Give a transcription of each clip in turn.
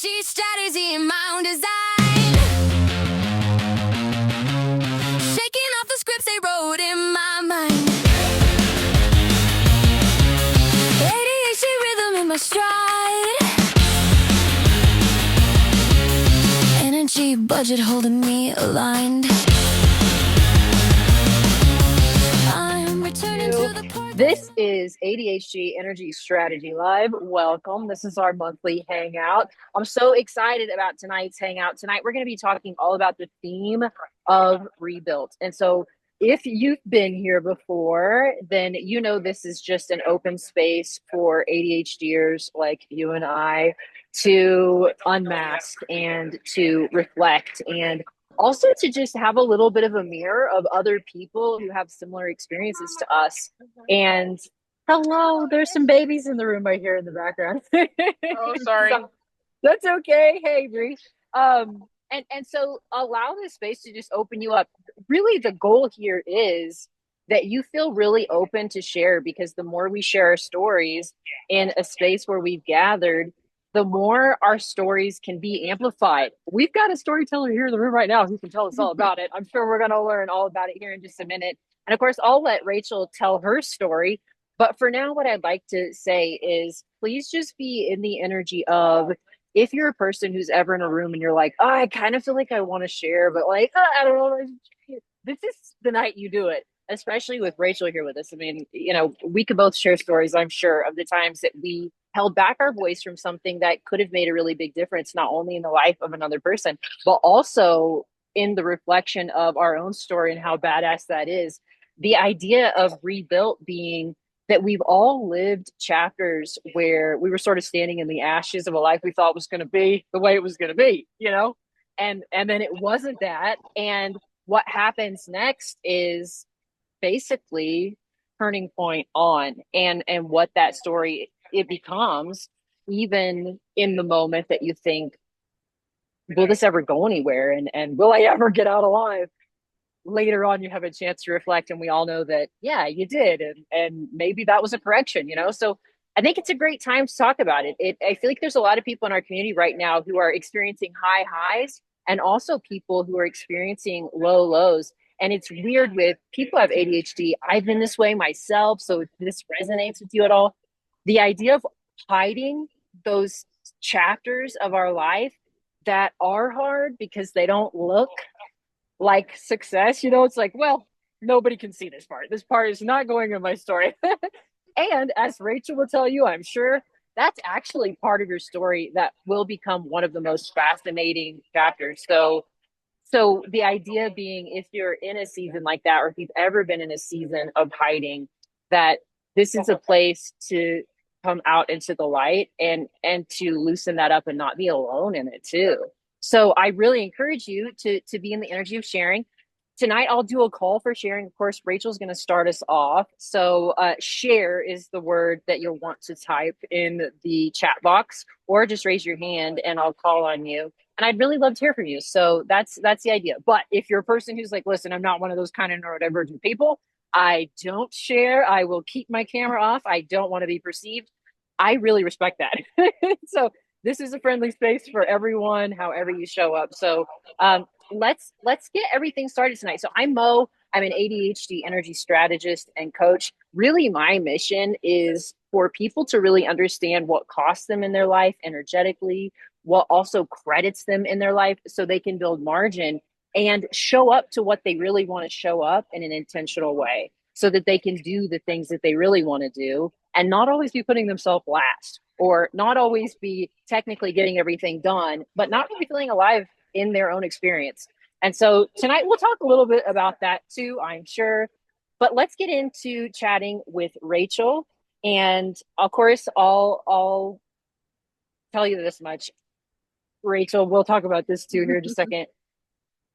ADHD strategy in my own design. Shaking off the scripts they wrote in my mind. ADHD rhythm in my stride. Energy budget holding me aligned. I'm returning to the core. This is ADHD Energy Strategy Live. Welcome. This is our monthly hangout. I'm so excited about tonight's hangout. Tonight, we're going to be talking all about the theme of rebuilt. And so if you've been here before, then you know this is just an open space for ADHDers like you and I to unmask and to reflect and also to just have a little bit of a mirror of other people who have similar experiences to us. And hello, there's some babies in the room right here in the background. Oh, sorry. That's okay. Hey, Bree. And so allow this space to just open you up. Really, the goal here is that you feel really open to share, because the more we share our stories in a space where we've gathered, the more our stories can be amplified. We've got a storyteller here in the room right now who can tell us all about it. I'm sure we're going to learn all about it here in just a minute. And of course, I'll let Rachel tell her story. But for now, what I'd like to say is please just be in the energy of, if you're a person who's ever in a room and you're like, oh, I kind of feel like I want to share, but like, oh, I don't know. This is the night you do it, especially with Rachel here with us. I mean, we could both share stories, I'm sure, of the times that we held back our voice from something that could have made a really big difference, not only in the life of another person, but also in the reflection of our own story and how badass that is. The idea of rebuilt being that we've all lived chapters where we were sort of standing in the ashes of a life we thought was going to be the way it was going to be, and then it wasn't that. And what happens next is basically turning point on, and what that story it becomes, even in the moment that you think, will this ever go anywhere? And will I ever get out alive? Later on, you have a chance to reflect, and we all know that, yeah, you did. And maybe that was a correction, So I think it's a great time to talk about it. I feel like there's a lot of people in our community right now who are experiencing high highs, and also people who are experiencing low lows. And it's weird with people who have ADHD. I've been this way myself. So if this resonates with you at all, the idea of hiding those chapters of our life that are hard because they don't look like success, it's like, well, nobody can see this part. This part is not going in my story. And as Rachel will tell you, I'm sure, that's actually part of your story that will become one of the most fascinating chapters. So the idea being, if you're in a season like that, or if you've ever been in a season of hiding, that this is a place to come out into the light and to loosen that up and not be alone in it too. So I really encourage you to be in the energy of sharing. Tonight, I'll do a call for sharing. Of course, Rachel's going to start us off. So share is the word that you'll want to type in the chat box, or just raise your hand and I'll call on you. And I'd really love to hear from you. So that's the idea. But if you're a person who's like, listen, I'm not one of those kind of neurodivergent people, I don't share, I will keep my camera off, I don't want to be perceived, I really respect that. So this is a friendly space for everyone, however you show up. So let's get everything started tonight. So I'm Mo. I'm an ADHD energy strategist and coach. Really, my mission is for people to really understand what costs them in their life energetically, what also credits them in their life, so they can build margin and show up to what they really want to show up in an intentional way, so that they can do the things that they really want to do and not always be putting themselves last, or not always be technically getting everything done, but not really feeling alive in their own experience. And so tonight we'll talk a little bit about that too, I'm sure. But let's get into chatting with Rachel. And of course, I'll tell you this much. Rachel, we'll talk about this too here in just a second.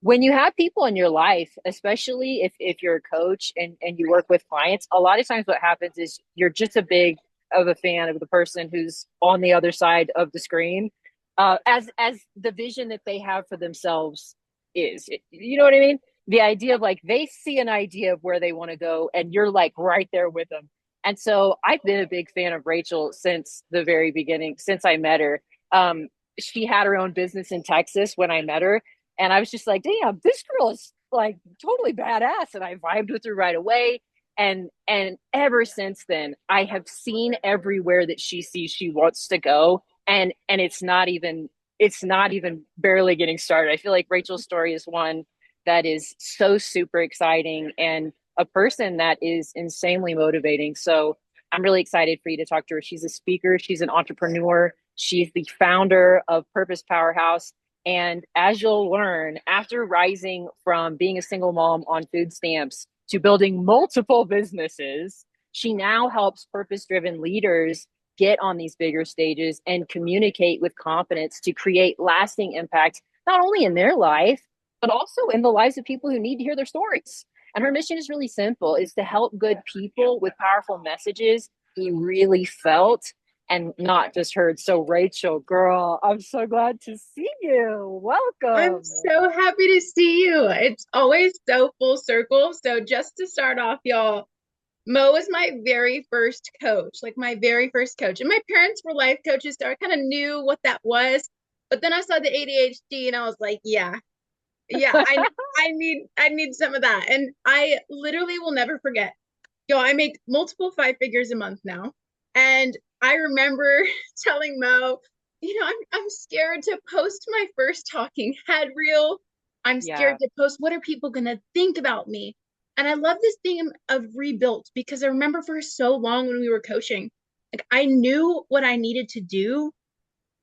When you have people in your life, especially if you're a coach and you work with clients, a lot of times what happens is you're just a big of a fan of the person who's on the other side of the screen, as the vision that they have for themselves is. You know what I mean? The idea of like, they see an idea of where they want to go and you're like right there with them. And so I've been a big fan of Rachel since the very beginning, since I met her. she had her own business in Texas when I met her. And I was just like, damn, this girl is like totally badass. And I vibed with her right away. And ever since then, I have seen everywhere that she sees she wants to go. And it's not even barely getting started. I feel like Rachel's story is one that is so super exciting and a person that is insanely motivating. So I'm really excited for you to talk to her. She's a speaker, she's an entrepreneur, she's the founder of Purpose Powerhouse. And as you'll learn, after rising from being a single mom on food stamps to building multiple businesses, she now helps purpose driven leaders get on these bigger stages and communicate with confidence to create lasting impact, not only in their life, but also in the lives of people who need to hear their stories. And her mission is really simple, is to help good people with powerful messages be really felt and not just heard. So Rachel, girl, I'm so glad to see you. I'm Welcome. so happy to see you. It's always so full circle. So just to start off, y'all, Mo was my very first coach, like my very first coach. And my parents were life coaches, so I kind of knew what that was. But then I saw the ADHD and I was like, yeah, yeah, I need some of that. And I literally will never forget. Yo, I make multiple five figures a month now. And I remember telling Mo, I'm scared to post my first talking head reel. I'm scared Yeah. to post. What are people gonna think about me? And I love this theme of rebuilt because I remember for so long when we were coaching, like I knew what I needed to do,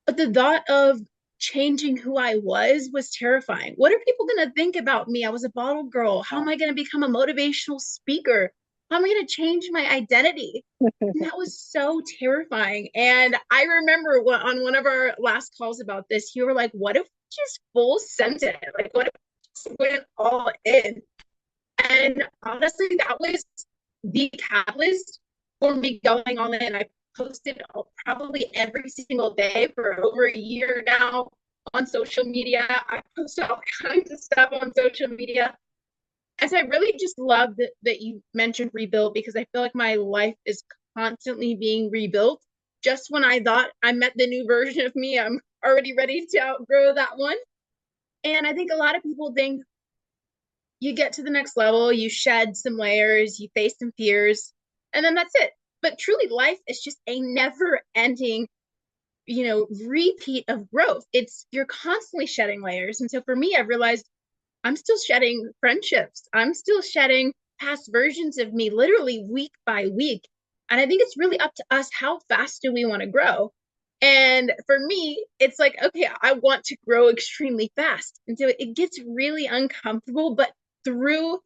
but the thought of changing who I was terrifying. What are people going to think about me? I was a bottle girl. How am I going to become a motivational speaker? How am I going to change my identity? And that was so terrifying. And I remember on one of our last calls about this, you were like, what if we just full sent it? Like, what if we just went all in? And honestly, that was the catalyst for me going all in. I posted probably every single day for over a year now on social media. I post all kinds of stuff on social media. As I really just love that you mentioned rebuild because I feel like my life is constantly being rebuilt. Just when I thought I met the new version of me, I'm already ready to outgrow that one. And I think a lot of people think you get to the next level, you shed some layers, you face some fears, and then that's it. But truly, life is just a never ending, repeat of growth. It's you're constantly shedding layers. And so for me, I've realized I'm still shedding friendships. I'm still shedding past versions of me literally week by week. And I think it's really up to us. How fast do we want to grow? And for me, it's like, okay, I want to grow extremely fast. And so it gets really uncomfortable, but through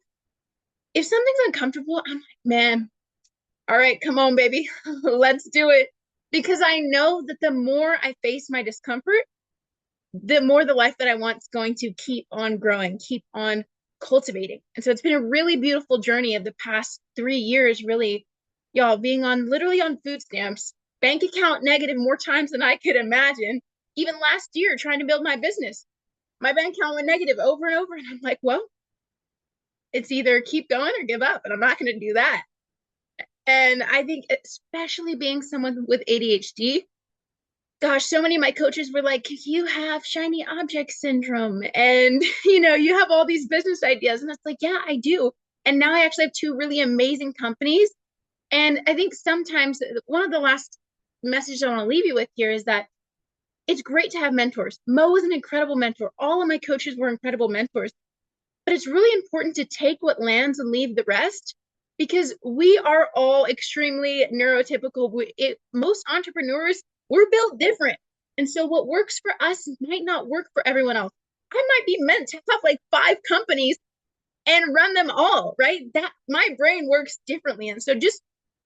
if something's uncomfortable, I'm like, man, all right, come on, baby, let's do it. Because I know that the more I face my discomfort, the more the life that I want is going to keep on growing, keep on cultivating. And so it's been a really beautiful journey of the past 3 years, really, y'all, being on literally on food stamps, bank account negative more times than I could imagine. Even last year, trying to build my business, my bank account went negative over and over. And I'm like, well, it's either keep going or give up. And I'm not going to do that. And I think, especially being someone with ADHD, gosh, so many of my coaches were like, you have shiny object syndrome. And, you have all these business ideas. And it's like, yeah, I do. And now I actually have two really amazing companies. And I think sometimes one of the last messages I want to leave you with here is that it's great to have mentors. Mo was an incredible mentor. All of my coaches were incredible mentors. But it's really important to take what lands and leave the rest because we are all extremely neurotypical. Most entrepreneurs, we're built different. And so what works for us might not work for everyone else. I might be meant to have like 5 companies and run them all, right? That my brain works differently. And so just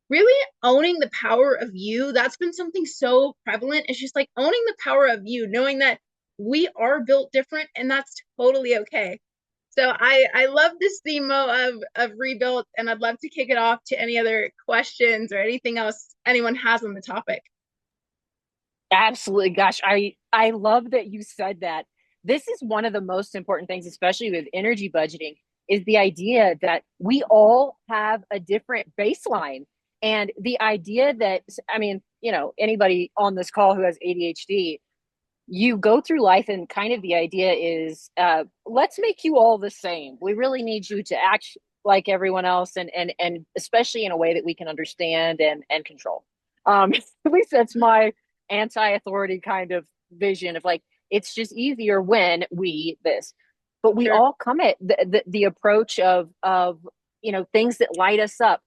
really owning the power of you, that's been something so prevalent. It's just like owning the power of you, knowing that we are built different and that's totally okay. So I love this theme of rebuilt, and I'd love to kick it off to any other questions or anything else anyone has on the topic. Absolutely. Gosh, I love that you said that. This is one of the most important things, especially with energy budgeting, is the idea that we all have a different baseline. And the idea that, I mean, anybody on this call who has ADHD, you go through life and kind of the idea is, let's make you all the same. We really need you to act like everyone else, and especially in a way that we can understand and control. At least that's my anti-authority kind of vision of like, it's just easier when we this. But we Sure. all come at the approach of things that light us up,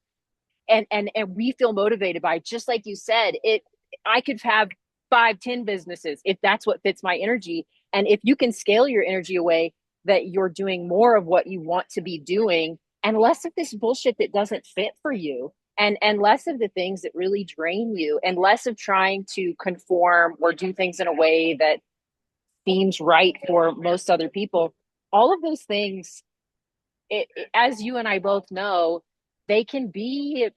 and we feel motivated by, just like you said, it. I could have 5, 10 businesses if that's what fits my energy. And if you can scale your energy away, that you're doing more of what you want to be doing and less of this bullshit that doesn't fit for you, and less of the things that really drain you, and less of trying to conform or do things in a way that seems right for most other people. All of those things, as you and I both know, they can be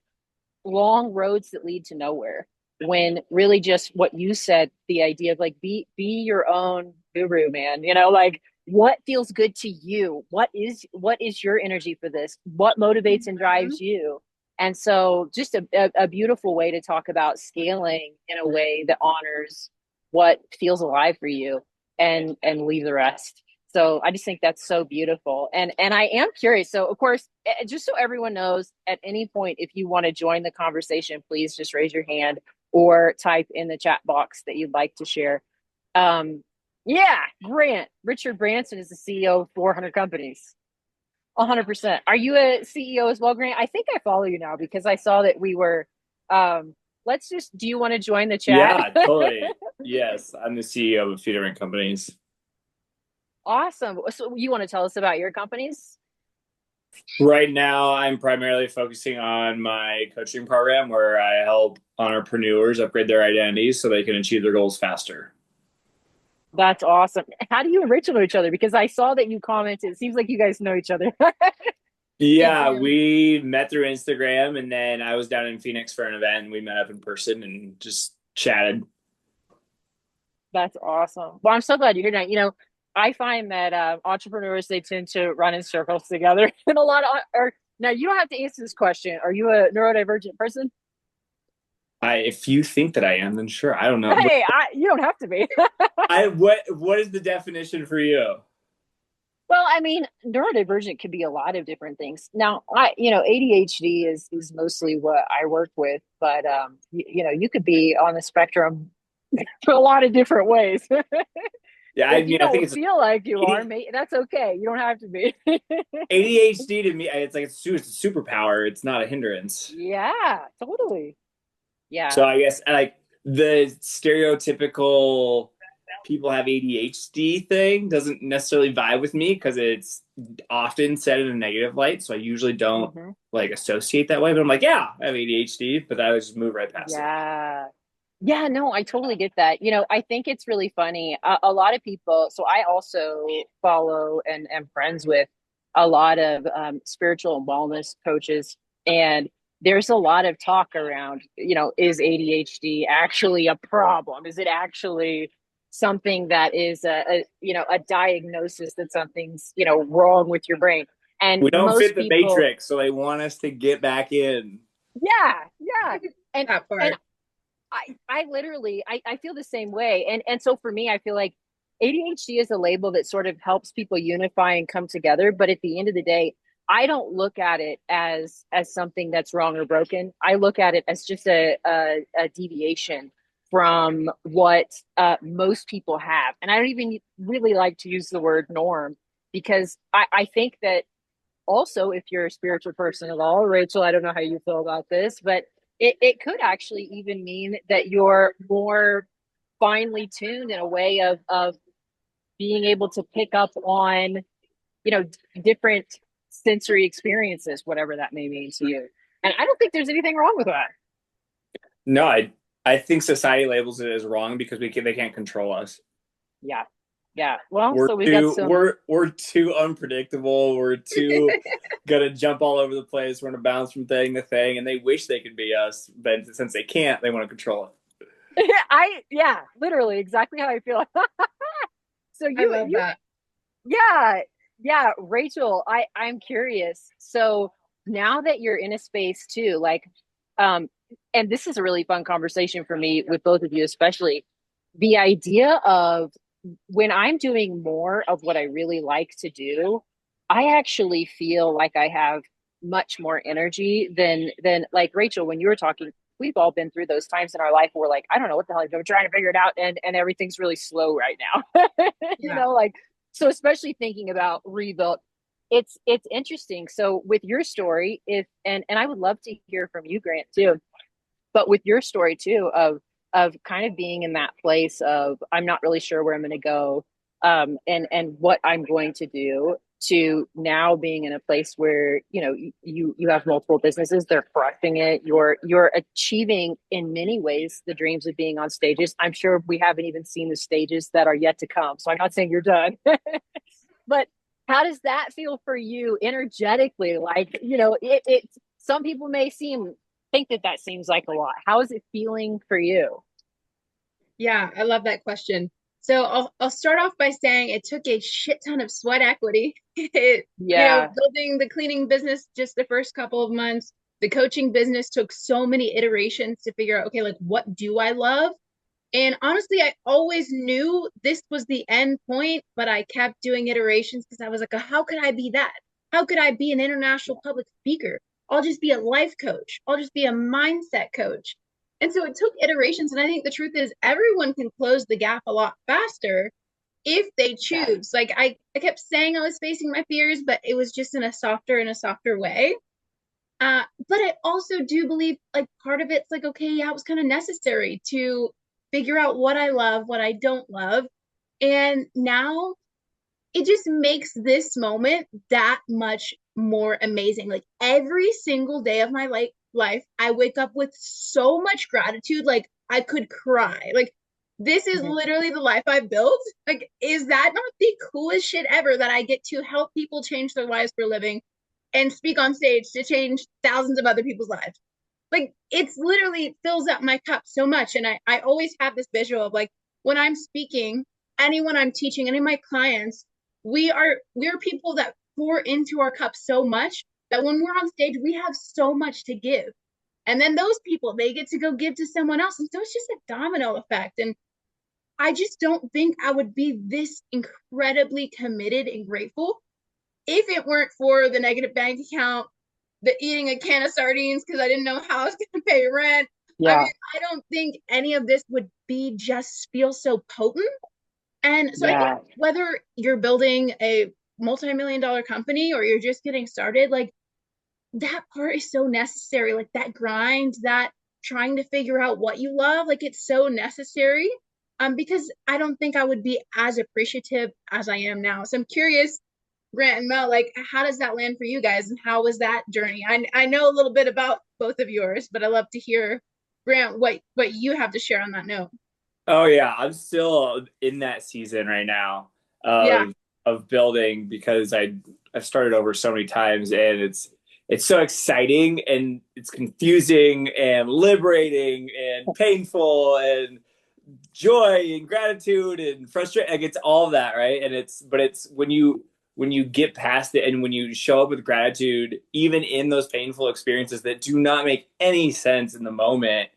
long roads that lead to nowhere, when really just what you said, the idea of like, be your own guru, man. Like, what feels good to you, what is your energy for this, what motivates and Mhm. drives you. And so just a beautiful way to talk about scaling in a way that honors what feels alive for you, and leave the rest. So I just think that's so beautiful. And I am curious. So of course, just so everyone knows, at any point, if you want to join the conversation, please just raise your hand or type in the chat box that you'd like to share. Um, yeah, Richard Branson is the CEO of 400 companies. 100%. Are you a CEO as well, Grant? I think I follow you now because I saw that we were. Do you want to join the chat? Yeah, totally. Yes, I'm the CEO of a few different companies. Awesome. So you want to tell us about your companies? Right now, I'm primarily focusing on my coaching program where I help entrepreneurs upgrade their identities so they can achieve their goals faster. That's awesome. How do you and Rachel know each other? Because I saw that you commented. It seems like you guys know each other. We Yeah, do. we met through Instagram, and then I was down in Phoenix for an event, and we met up in person and just chatted. That's awesome. Well, I'm so glad you're here tonight. I find that entrepreneurs, they tend to run in circles together, and a lot of or now you don't have to answer this question. Are you a neurodivergent person? If you think that I am, then sure. I don't know. Hey, you don't have to be. What is the definition for you? Well, I mean, neurodivergent could be a lot of different things. Now, ADHD is mostly what I work with, but you could be on the spectrum for a lot of different ways. Yeah, I If you mean, I think don't it's feel like you are, 80, that's okay. You don't have to be. ADHD to me. It's like it's a superpower. It's not a hindrance. Yeah, totally. So Yeah. I guess like the stereotypical people have ADHD thing doesn't necessarily vibe with me because it's often said in a negative light. So I usually don't Hmm. like associate that way. But I'm like, yeah, I have ADHD, but I would just move right past it. Yeah. Yeah, no, I totally get that. I think it's really funny. A lot of people, so I also follow and am friends with a lot of spiritual wellness coaches. And there's a lot of talk around, is ADHD actually a problem? Is it actually something that is a diagnosis that something's, wrong with your brain? And We don't fit most the people, matrix, so they want us to get back in. yeah, yeah. And, That and part. I literally I feel the same way. And so for me, I feel like ADHD is a label that sort of helps people unify and come together. But at the end of the day, I don't look at it as something that's wrong or broken. I look at it as just a deviation from what most people have. And I don't even really like to use the word norm, because I think that also, if you're a spiritual person at all, Rachel, I don't know how you feel about this, but it could actually even mean that you're more finely tuned in a way of being able to pick up on, different sensory experiences, whatever that may mean to you. And I don't think there's anything wrong with that. No, I think society labels it as wrong because they can't control us. Yeah. Yeah. Well, We're so we've got too some. we're too unpredictable. We're too gonna jump all over the place. We're gonna bounce from thing to thing, and they wish they could be us, but since they can't, they want to control it. Yeah, literally exactly how I feel. So I love you that. Yeah, yeah, Rachel, I'm curious. So now that you're in a space too, like, um, and this is a really fun conversation for me with both of you, especially. the idea of when I'm doing more of what I really like to do, I actually feel like I have much more energy than like Rachel, when you were talking, we've all been through those times in our life where we're like, I don't know what the hell I'm doing, trying to figure it out, and everything's really slow right now. You Yeah. know, like, so especially thinking about rebuild, it's interesting. So with your story, if and I would love to hear from you, Grant, too, but with your story too of kind of being in that place of I'm not really sure where I'm going to go, and what I'm going to do, to now being in a place where you have multiple businesses, they're crushing it, you're achieving in many ways the dreams of being on stages. I'm sure we haven't even seen the stages that are yet to come, so I'm not saying you're done. But how does that feel for you energetically? Like, it some people may think that that seems like a lot. How is it feeling for you? Yeah, I love that question. So I'll start off by saying it took a shit ton of sweat equity. Yeah. Building the cleaning business just the first couple of months. The coaching business took so many iterations to figure out, okay, like what do I love? And honestly, I always knew this was the end point, but I kept doing iterations because I was like, how could I be that? How could I be an international public speaker? I'll just be a life coach. I'll just be a mindset coach. And so it took iterations. And I think the truth is, everyone can close the gap a lot faster if they Yeah. choose. Like I kept saying I was facing my fears, but it was just in a softer way. But I also do believe like part of it's like, okay, yeah, it was kind of necessary to figure out what I love, what I don't love. And now it just makes this moment that much more amazing. Like every single day of my life, I wake up with so much gratitude. Like I could cry. Like this is Mhm. literally the life I built. Like, is that not the coolest shit ever that I get to help people change their lives for a living and speak on stage to change thousands of other people's lives? Like it's literally fills up my cup so much. And I always have this visual of like when I'm speaking, anyone I'm teaching, any of my clients, we're people that pour into our cup so much that when we're on stage, we have so much to give. And then those people, they get to go give to someone else. And so it's just a domino effect. And I just don't think I would be this incredibly committed and grateful if it weren't for the negative bank account, the eating a can of sardines because I didn't know how I was going to pay rent. I mean, Yeah. I don't think any of this would be just feel so potent. And so I think Yeah. whether you're building a multi-million dollar company or you're just getting started, like that part is so necessary. Like that grind, that trying to figure out what you love, like it's so necessary. Because I don't think I would be as appreciative as I am now. So I'm curious, Grant and Mel, like how does that land for you guys and how was that journey? I know a little bit about both of yours, but I love to hear, Grant, what you have to share on that note. Oh yeah, I'm still in that season right now Yeah. of building because I've started over so many times and it's so exciting and it's confusing and liberating and painful and joy and gratitude and frustration. Like it's all of that, right? And it's when you get past it and when you show up with gratitude, even in those painful experiences that do not make any sense in the moment,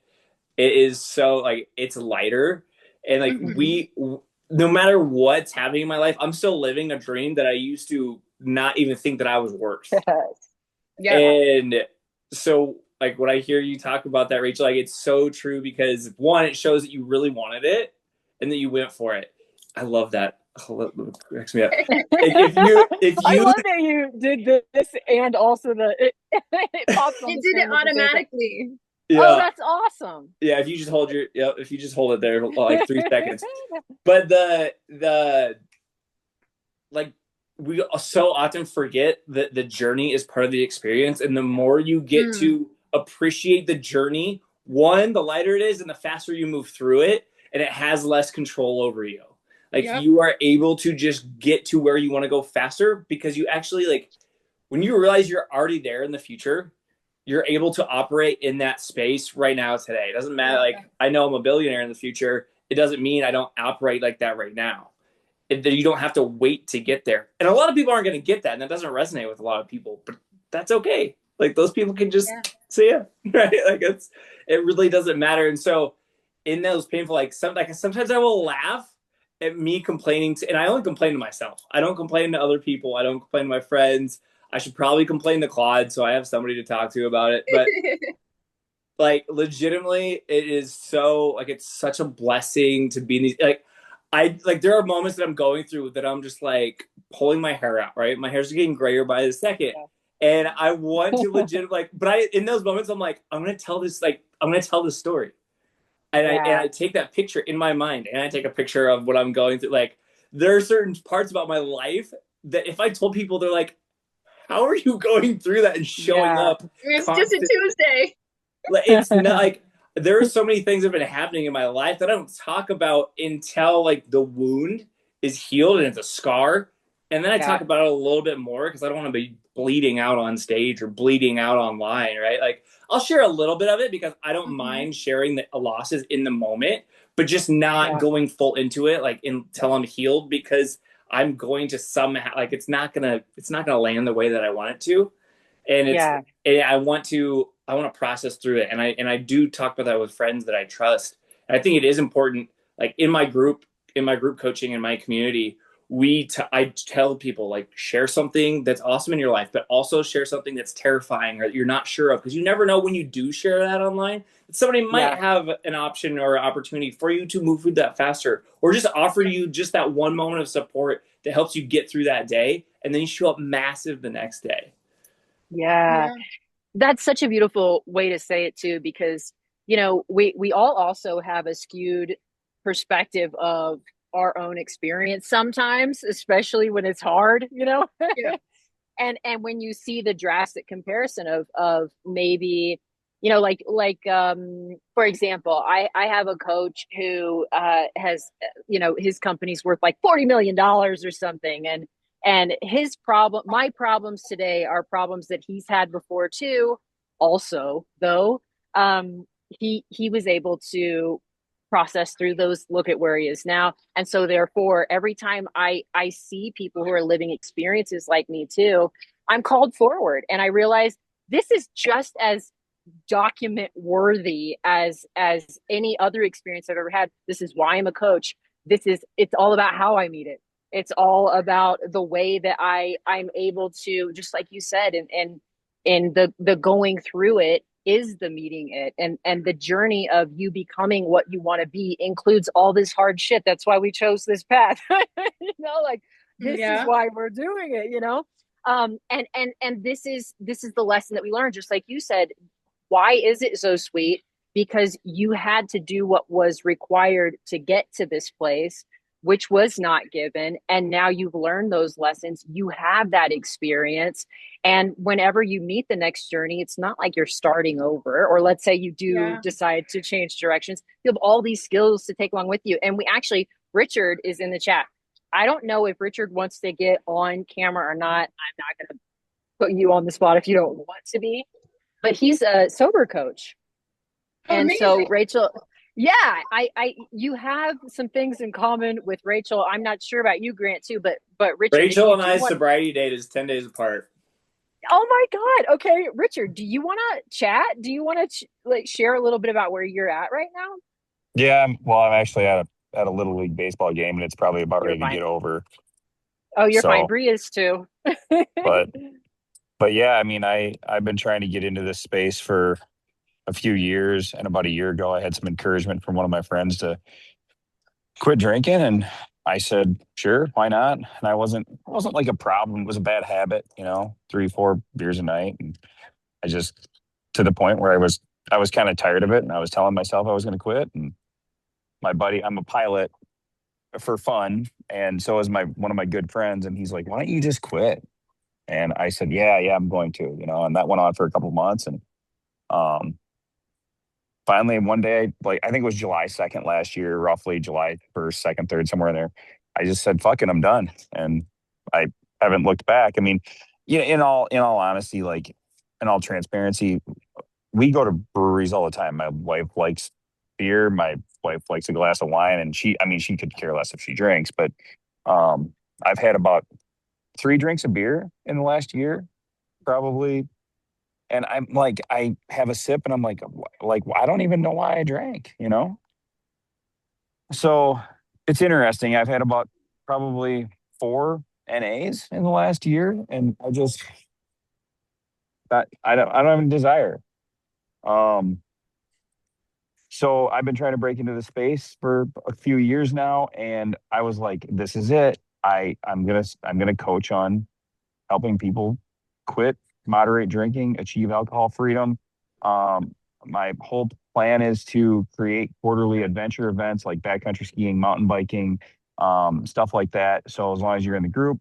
it is so like it's lighter and like Mm-hmm. no matter what's happening in my life, I'm still living a dream that I used to not even think that I was worth. Yep. And so like when I hear you talk about that, Rachel, like it's so true because one, it shows that you really wanted it and that you went for it. I love that. Oh, that cracks me up. If I you love that you did this and also it pops on It the did it screen at the same time. automatically. Oh, yeah that's awesome. yeah if you just hold if you just hold it there like 3 seconds. But the like we so often forget that the journey is part of the experience, and the more you get Mm, to appreciate the journey, one, the lighter it is and the faster you move through it, and it has less control over you. Like yep. you are able to just get to where you want to go faster because you actually like when you realize you're already there in the future, you're able to operate in that space right now today. It doesn't I matter. love Like that. I know I'm a billionaire in the future. It doesn't mean I don't operate like that right now. You don't have to wait to get there. And a lot of people aren't going to get that, and that doesn't resonate with a lot of people. But that's okay. Like those people can just Yeah. see it, right? Like it really doesn't matter. And so in those painful, sometimes I will laugh at me complaining and I only complain to myself. I don't complain to other people. I don't complain to my friends. I should probably complain to Claude so I have somebody to talk to about it. But like legitimately, it is so like it's such a blessing to be in these there are moments that I'm going through that I'm just like pulling my hair out, right? My hair's getting grayer by the second. Yeah. And I want to legit but I in those moments I'm like, I'm gonna tell this story. And I take that picture in my mind and I take a picture of what I'm going through. Like there are certain parts about my life that if I told people, they're like, how are you going through that and showing up It's just a constant? Tuesday. Like it's not like there are so many things that have been happening in my life that I don't talk about until like the wound is healed and it's a scar. And then I talk about it a little bit more because I don't want to be bleeding out on stage or bleeding out online, right? Like I'll share a little bit of it because I don't mind sharing the losses in the moment, but just not going full into it like until I'm healed because I'm going to somehow like it's not gonna land the way that I want it to. And I want to process through it. And I do talk about that with friends that I trust. And I think it is important, like in my group coaching in my community, I tell people like share something that's awesome in your life, but also share something that's terrifying or that you're not sure of, because you never know when you do share that online that somebody might have an option or opportunity for you to move through that faster, or just offer you just that one moment of support that helps you get through that day, and then you show up massive the next day. Yeah. That's such a beautiful way to say it too, because we all also have a skewed perspective of our own experience sometimes, especially when it's hard, Yeah. and when you see the drastic comparison of maybe for example, I have a coach who has his company's worth like $40 million or something, and my problems today are problems that he's had before too. Also, though, he was able to process through those, look at where he is now. And so therefore, every time I see people who are living experiences like me too, I'm called forward. And I realize this is just as document worthy as any other experience I've ever had. This is why I'm a coach. It's all about how I meet it. It's all about the way that I'm able to, just like you said, and the going through it is the meeting it, and the journey of you becoming what you want to be includes all this hard shit. That's why we chose this path. Like this is why we're doing it, and this is the lesson that we learned, just like you said. Why is it so sweet? Because you had to do what was required to get to this place, which was not given. And now you've learned those lessons. You have that experience. And whenever you meet the next journey, it's not like you're starting over. Or let's say you do decide to change directions. You have all these skills to take along with you. And Richard is in the chat. I don't know if Richard wants to get on camera or not. I'm not going to put you on the spot if you don't want to be. But he's a sober coach. And so Rachel, you have some things in common with Rachel. I'm not sure about you, Grant, too, but Richard, Rachel and I's sobriety date is 10 days apart. Oh my God. Okay. Richard, do you want to chat? Do you want to share a little bit about where you're at right now? Yeah, I'm actually at a little league baseball game, and it's probably about ready to get over. Oh, you're fine. Bree is too. But yeah, I mean, I've been trying to get into this space for a few years, and about a year ago, I had some encouragement from one of my friends to quit drinking, and I said, sure, why not? And it wasn't like a problem. It was a bad habit, 3-4 beers a night, and I just, to the point where I was kind of tired of it, and I was telling myself I was going to quit. And my buddy, I'm a pilot for fun, and so is one of my good friends, and he's like, why don't you just quit? And I said, yeah, I'm going to, and that went on for a couple of months. And finally, one day, I think it was July 2nd last year, roughly July 1st, 2nd, 3rd, somewhere in there, I just said, fuck it, I'm done. And I haven't looked back. I mean, in all honesty, in all transparency, we go to breweries all the time. My wife likes beer. My wife likes a glass of wine, and she could care less if she drinks, but I've had about 3 drinks of beer in the last year, probably. And I'm like, I have a sip and I'm like, I don't even know why I drank, So it's interesting. I've had about probably 4 NAs in the last year, and I don't have a desire. Um, so I've been trying to break into the space for a few years now, and I was like, this is it. I'm gonna coach on helping people quit, moderate drinking, achieve alcohol freedom. My whole plan is to create quarterly adventure events like backcountry skiing, mountain biking, stuff like that. So as long as you're in the group,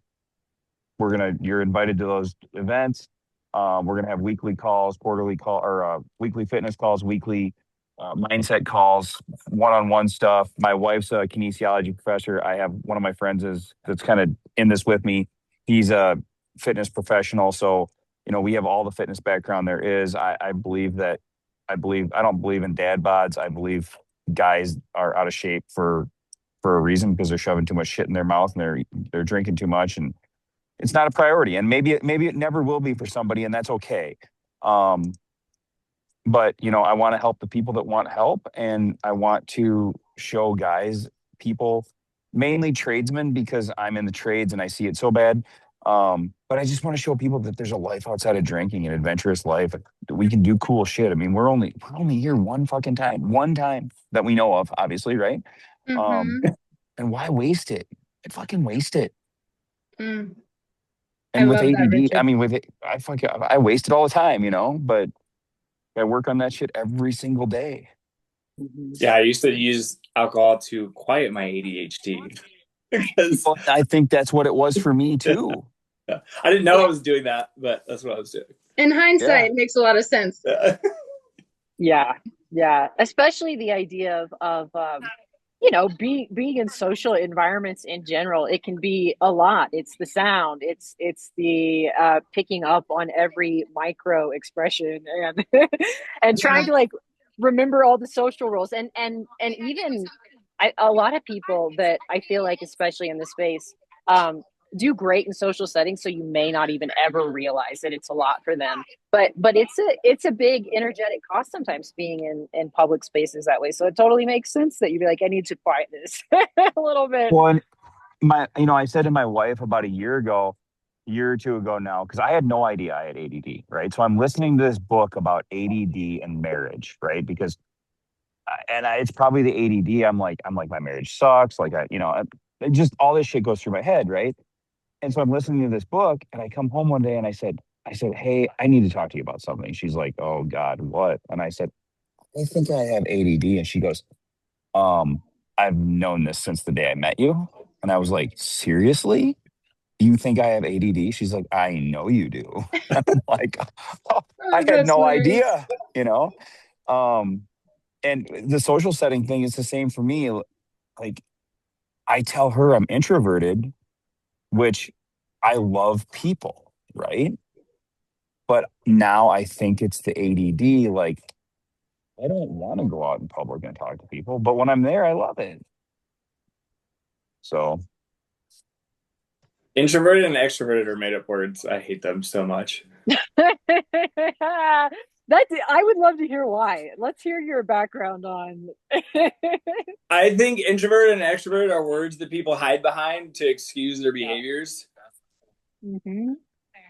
you're invited to those events. We're gonna have weekly calls, quarterly call, or weekly fitness calls, weekly mindset calls, one-on-one stuff. My wife's a kinesiology professor. I have one of my friends that's kind of in this with me. He's a fitness professional, so we have all the fitness background there is. I don't believe in dad bods. I believe guys are out of shape for a reason because they're shoving too much shit in their mouth and they're drinking too much, and it's not a priority. And maybe it never will be for somebody, and that's okay. Um, but I want to help the people that want help, and I want to show people, mainly tradesmen, because I'm in the trades and I see it so bad. But I just want to show people that there's a life outside of drinking, an adventurous life. That we can do cool shit. I mean, we're only here one time that we know of, obviously, right? Um, Mm-hmm. and why waste it? I'd fucking waste it. Mm. I And with love that, ADD, I Richard. mean, with it, I waste it all the time, but I work on that shit every single day. Yeah, I used to use alcohol to quiet my ADHD because Well, I think that's what it was for me too. I didn't know I was doing that, but that's what I was doing. In hindsight, Yeah. it makes a lot of sense. Yeah, yeah. Especially the idea being in social environments in general. It can be a lot. It's the sound. It's the picking up on every micro expression and and Yeah. trying to like remember all the social rules and even a lot of people that I feel like, especially in this space, um, do great in social settings, so you may not even ever realize that it's a lot for them. But it's a big energetic cost sometimes being in public spaces that way. So it totally makes sense that you'd be like, I need to quiet this a little bit. Well, and I said to my wife about a year or two ago now, because I had no idea I had ADD, right? So I'm listening to this book about ADD and marriage, right? Because, it's probably the ADD. I'm like, my marriage sucks. Like, just all this shit goes through my head, right? And so I'm listening to this book, and I come home one day and I said, hey, I need to talk to you about something. She's like, oh God, what? And I said, I think I have ADD. And she goes, um, I've known this since the day I met you. And I was like, seriously? Do you think I have ADD? She's like, I know you do. I'm like, oh, I Oh, had that's no hilarious. idea, you know? Um, and the social setting thing is the same for me. Like, I tell her I'm introverted, which I love people, right? But now I think it's the ADD. Like, I don't want to go out in public and talk to people, but when I'm there, I love it. So, Introverted and extroverted are made up words. I hate them so much. That's I would love to hear why. Let's hear your background on. I think introverted and extroverted are words that people hide behind to excuse their Yeah. behaviors. Hmm.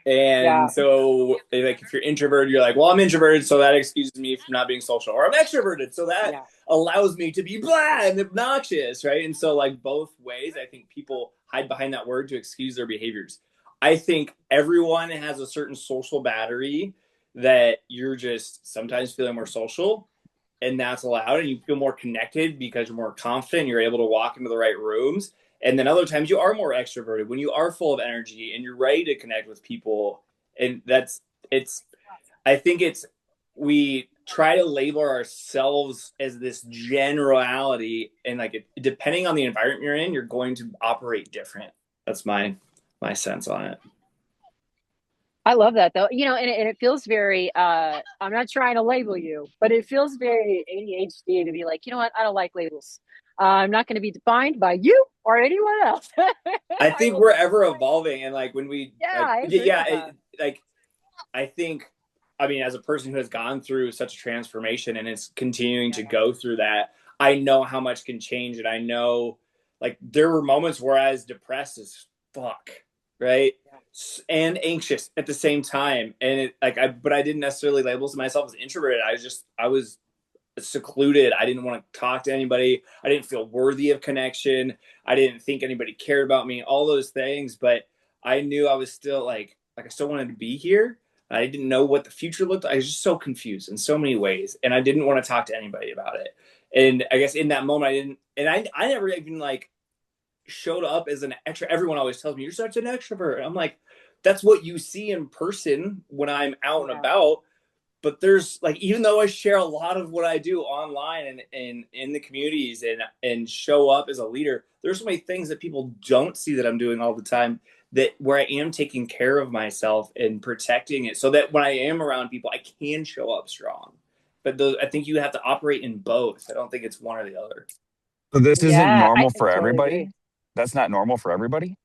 And Yeah. so, like, if you're introverted, you're like, well, I'm introverted, so that excuses me from not being social. Or I'm extroverted, so that Yeah. allows me to be blah and obnoxious, right? And so, like, both ways, I think people hide behind that word to excuse their behaviors. I think everyone has a certain social battery that you're just sometimes feeling more social, and that's allowed, and you feel more connected because you're more confident, you're able to walk into the right rooms. And then other times you are more extroverted when you are full of energy and you're ready to connect with people. And that's it's I think it's we try to label ourselves as this generality, and like depending on the environment you're in, you're going to operate different. That's my sense on it. I love that though. And it feels very I'm not trying to label you, but it feels very ADHD to be like, you know what, I don't like labels. I'm not going to be defined by you or anyone else. I I think will we're just ever evolving, and like when we Yeah, like I agree yeah with that. like I think, I mean, as a person who has gone through such a transformation and is continuing to go through that, I know how much can change. And I know, like, there were moments where I was depressed as fuck, right? And anxious at the same time. And but I didn't necessarily label myself as introverted. I was secluded. I didn't want to talk to anybody. I didn't feel worthy of connection. I didn't think anybody cared about me, all those things. But I knew I was still I still wanted to be here. I didn't know what the future looked like. I was just so confused in so many ways. And I didn't want to talk to anybody about it. And I guess in that moment I didn't, and I never even showed up as an extra. Everyone always tells me you're such an extrovert. And I'm like, that's what you see in person when I'm out and about. But there's even though I share a lot of what I do online and in the communities and show up as a leader, there's so many things that people don't see that I'm doing all the time, that where I am taking care of myself and protecting it so that when I am around people, I can show up strong. But I think you have to operate in both. I don't think it's one or the other. So this isn't Yeah, I normal for totally everybody. agree. That's not normal for everybody,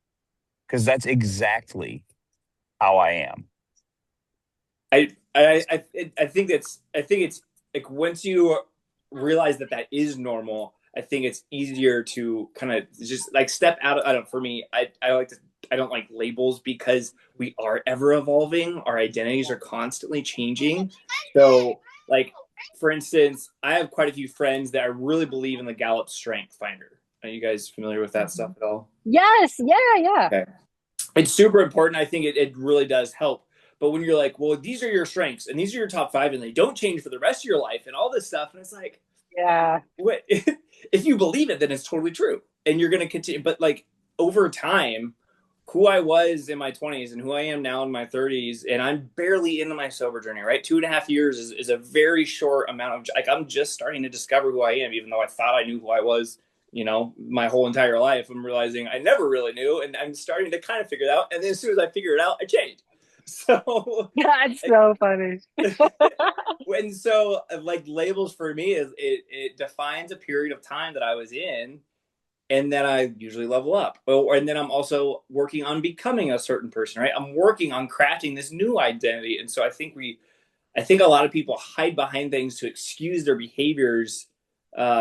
because that's exactly how I am. I think it's like once you realize that is normal, I think it's easier to kind of just step out of, I don't, for me, I don't like labels because we are ever evolving. Our identities are constantly changing. So for instance, I have quite a few friends that I really believe in the Gallup Strength Finder. Are you guys familiar with that stuff at all? Yes. Yeah. Okay. It's super important. I think it really does help. But when you're like, well, these are your strengths and these are your top 5 and they don't change for the rest of your life and all this stuff. And it's like, yeah, what? If you believe it, then it's totally true. And you're going to continue. But over time, who I was in my 20s and who I am now in my 30s, and I'm barely into my sober journey, right? 2.5 years is a very short amount of, I'm just starting to discover who I am, even though I thought I knew who I was, my whole entire life. I'm realizing I never really knew, and I'm starting to kind of figure it out. And then as soon as I figure it out, I change. So that's so funny. and so labels for me is it defines a period of time that I was in, and then I usually level up. And then I'm also working on becoming a certain person, right? I'm working on crafting this new identity. And so I think a lot of people hide behind things to excuse their behaviors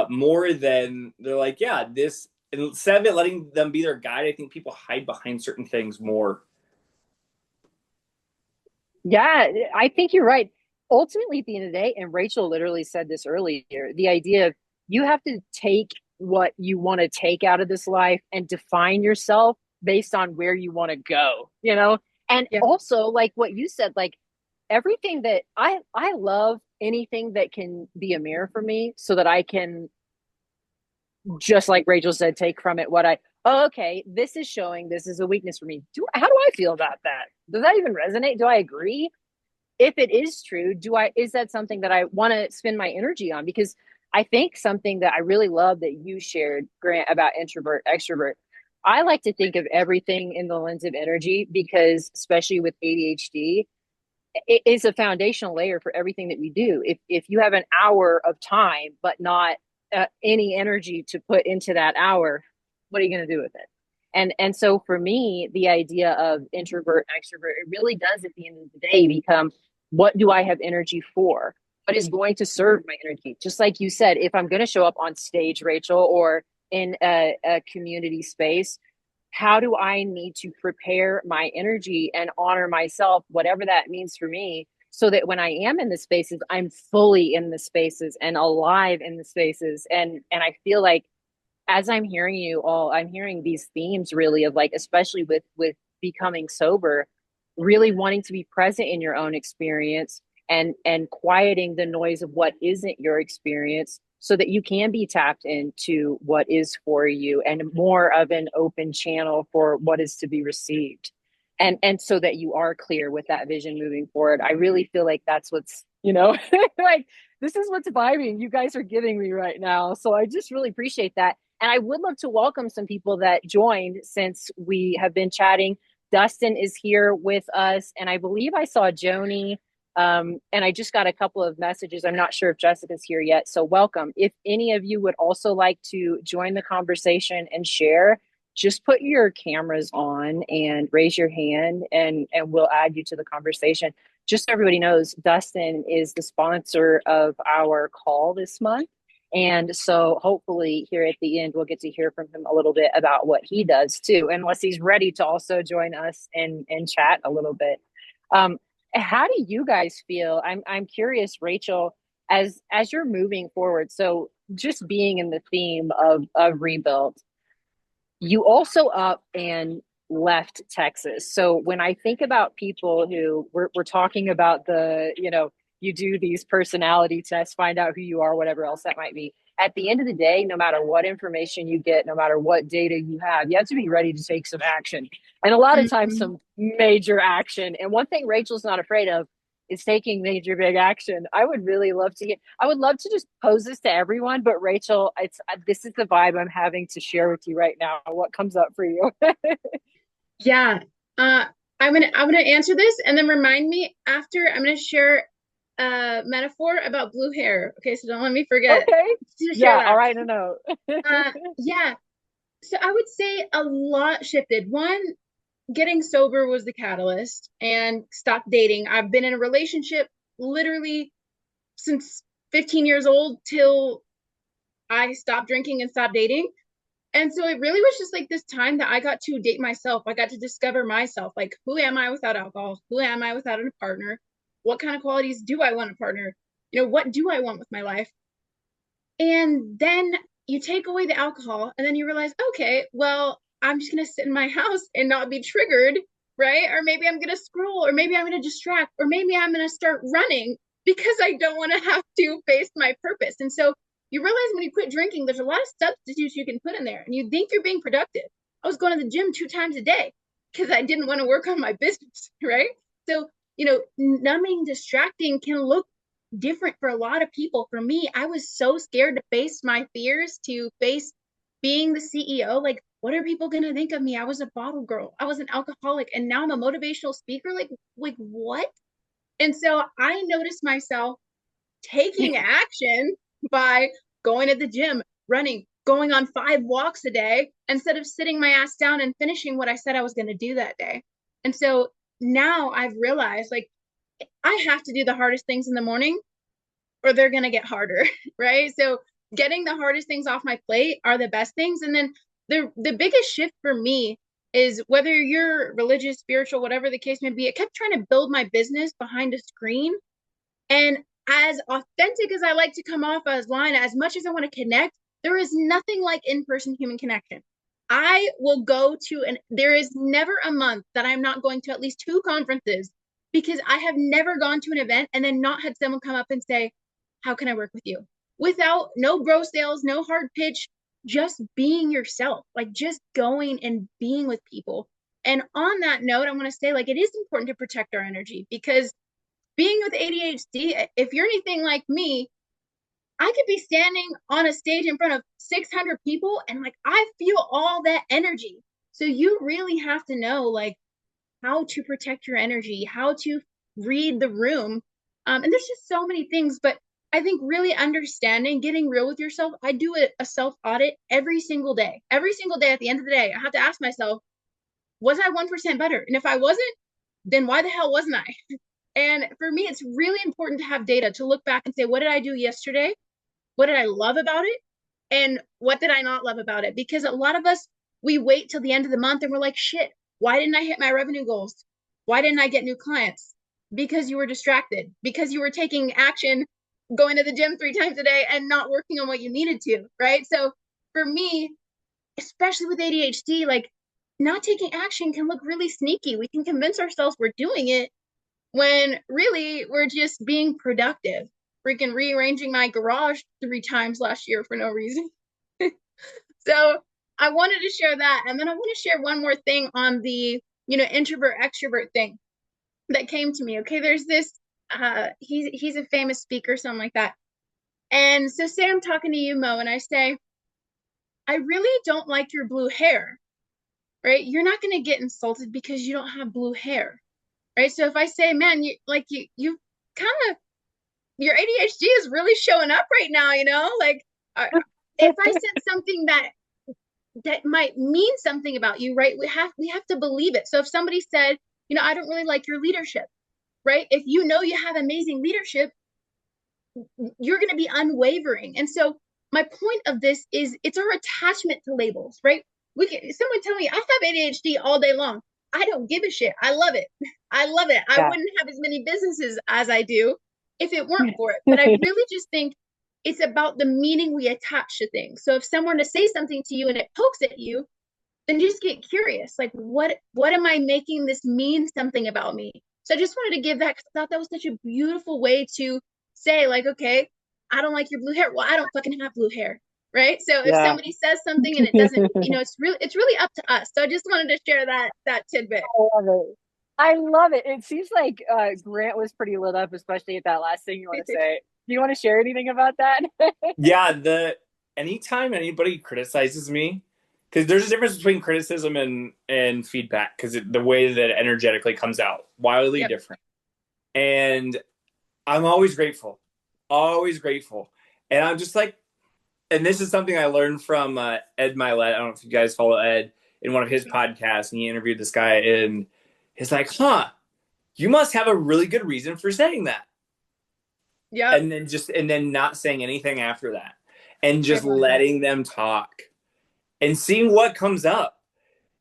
more than they're like, yeah, this, instead of it letting them be their guide, I think people hide behind certain things more. Yeah, I think you're right. Ultimately, at the end of the day, and Rachel literally said this earlier, the idea of you have to take what you want to take out of this life and define yourself based on where you want to go, And also, like what you said, everything that I love anything that can be a mirror for me so that I can, just like Rachel said, take from it okay, this is showing this is a weakness for me. How do I feel about that? Does that even resonate? Do I agree? If it is true, is that something that I want to spend my energy on? Because I think something that I really love that you shared, Grant, about introvert, extrovert, I like to think of everything in the lens of energy, because especially with ADHD, it is a foundational layer for everything that we do. If you have an hour of time, but not any energy to put into that hour, what are you going to do with it? And so for me, the idea of introvert, extrovert, it really does at the end of the day become, what do I have energy for? What is going to serve my energy? Just like you said, if I'm going to show up on stage, Rachel, or in a community space, how do I need to prepare my energy and honor myself, whatever that means for me, so that when I am in the spaces, I'm fully in the spaces and alive in the spaces. And I feel like, as I'm hearing you all, I'm hearing these themes really of especially with becoming sober, really wanting to be present in your own experience and quieting the noise of what isn't your experience, so that you can be tapped into what is for you and more of an open channel for what is to be received. And so that you are clear with that vision moving forward. I really feel like that's what's, this is what's vibing you guys are giving me right now. So I just really appreciate that. And I would love to welcome some people that joined since we have been chatting. Dustin is here with us, and I believe I saw Joni. And I just got a couple of messages. I'm not sure if Jessica's here yet. So welcome. If any of you would also like to join the conversation and share, just put your cameras on and raise your hand, and we'll add you to the conversation. Just so everybody knows, Dustin is the sponsor of our call this month. And so hopefully here at the end, we'll get to hear from him a little bit about what he does too, unless he's ready to also join us and chat a little bit. How do you guys feel? I'm curious, Rachel, as you're moving forward. So just being in the theme of rebuild, you also up and left Texas. So when I think about people who we're talking about the, you do these personality tests, find out who you are, whatever else that might be. At the end of the day, no matter what information you get, no matter what data you have to be ready to take some action. And a lot of times some major action. And one thing Rachel's not afraid of is taking major big action. I would love to just pose this to everyone, but Rachel, this is the vibe I'm having to share with you right now. What comes up for you? Yeah. I'm gonna answer this and then remind me after. I'm gonna share a metaphor about blue hair. Okay, so don't let me forget Okay. to share Yeah, that. all right, no. Yeah. So I would say a lot shifted. One, getting sober was the catalyst, and stopped dating. I've been in a relationship literally since 15 years old till I stopped drinking and stopped dating. And so it really was just like this time that I got to date myself. I got to discover myself. Like, who am I without alcohol? Who am I without a partner? What kind of qualities do I want a partner? What do I want with my life? And then you take away the alcohol and then you realize, okay, well, I'm just going to sit in my house and not be triggered, right? Or maybe I'm going to scroll, or maybe I'm going to distract, or maybe I'm going to start running because I don't want to have to face my purpose. And so you realize when you quit drinking, there's a lot of substitutes you can put in there and you think you're being productive. I was going to the gym 2 times a day because I didn't want to work on my business, right? So, numbing, distracting can look different for a lot of people. For me, I was so scared to face my fears, to face being the CEO. Like, what are people going to think of me? I was a bottle girl. I was an alcoholic. And now I'm a motivational speaker. Like what? And so I noticed myself taking action by going to the gym, running, going on 5 walks a day instead of sitting my ass down and finishing what I said I was going to do that day. And so now I've realized, like, I have to do the hardest things in the morning or they're going to get harder, right? So getting the hardest things off my plate are the best things. And then the biggest shift for me is, whether you're religious, spiritual, whatever the case may be, I kept trying to build my business behind a screen. And as authentic as I like to come off as line, as much as I want to connect, there is nothing like in-person human connection. I will go to, and there is never a month that I'm not going to at least 2 conferences, because I have never gone to an event and then not had someone come up and say, how can I work with you? Without no bro sales, no hard pitch, just being yourself, like just going and being with people. And on that note, I want to say, like, it is important to protect our energy, because being with ADHD, if you're anything like me, I could be standing on a stage in front of 600 people and, like, I feel all that energy. So you really have to know, like, how to protect your energy, how to read the room. And there's just so many things, but I think really understanding, getting real with yourself. I do a self audit every single day. Every single day at the end of the day, I have to ask myself, was I 1% better? And if I wasn't, then why the hell wasn't I? And for me, it's really important to have data to look back and say, what did I do yesterday? What did I love about it? And what did I not love about it? Because a lot of us, we wait till the end of the month and we're like, shit, why didn't I hit my revenue goals? Why didn't I get new clients? Because you were distracted, because you were taking action, going to the gym 3 times a day and not working on what you needed to, right? So for me, especially with ADHD, like, not taking action can look really sneaky. We can convince ourselves we're doing it when really we're just being productive. Freaking rearranging my garage 3 times last year for no reason. So I wanted to share that. And then I want to share one more thing on the, introvert extrovert thing that came to me. Okay, there's this, he's a famous speaker, something like that. And so say I'm talking to you, Mo, and I say, I really don't like your blue hair, right? You're not going to get insulted because you don't have blue hair, right? So if I say, man, you kind of, your ADHD is really showing up right now, like, if I said something that might mean something about you, right? We have to believe it. So if somebody said, I don't really like your leadership, right? If you have amazing leadership, you're going to be unwavering. And so my point of this is it's our attachment to labels, right? Someone tell me I have ADHD all day long. I don't give a shit. I love it. I love it. I wouldn't have as many businesses as I do if it weren't for it. But I really just think it's about the meaning we attach to things. So if someone to say something to you and it pokes at you, then just get curious. Like, what am I making this mean something about me? So I just wanted to give that, because I thought that was such a beautiful way to say, like, okay, I don't like your blue hair. Well, I don't fucking have blue hair. Right. So if somebody says something and it doesn't, it's really up to us. So I just wanted to share that tidbit. I love it. I love it. It seems like Grant was pretty lit up, especially at that last thing you want to say. Do you want to share anything about that? Yeah, anytime anybody criticizes me, because there's a difference between criticism and feedback, because the way that it energetically comes out, wildly different. And I'm always grateful, and I'm just like, and this is something I learned from Ed Milet. I don't know if you guys follow Ed in one of his podcasts, and he interviewed this guy, and he's like, you must have a really good reason for saying that. Yeah. And then not saying anything after that, and just letting them talk and seeing what comes up,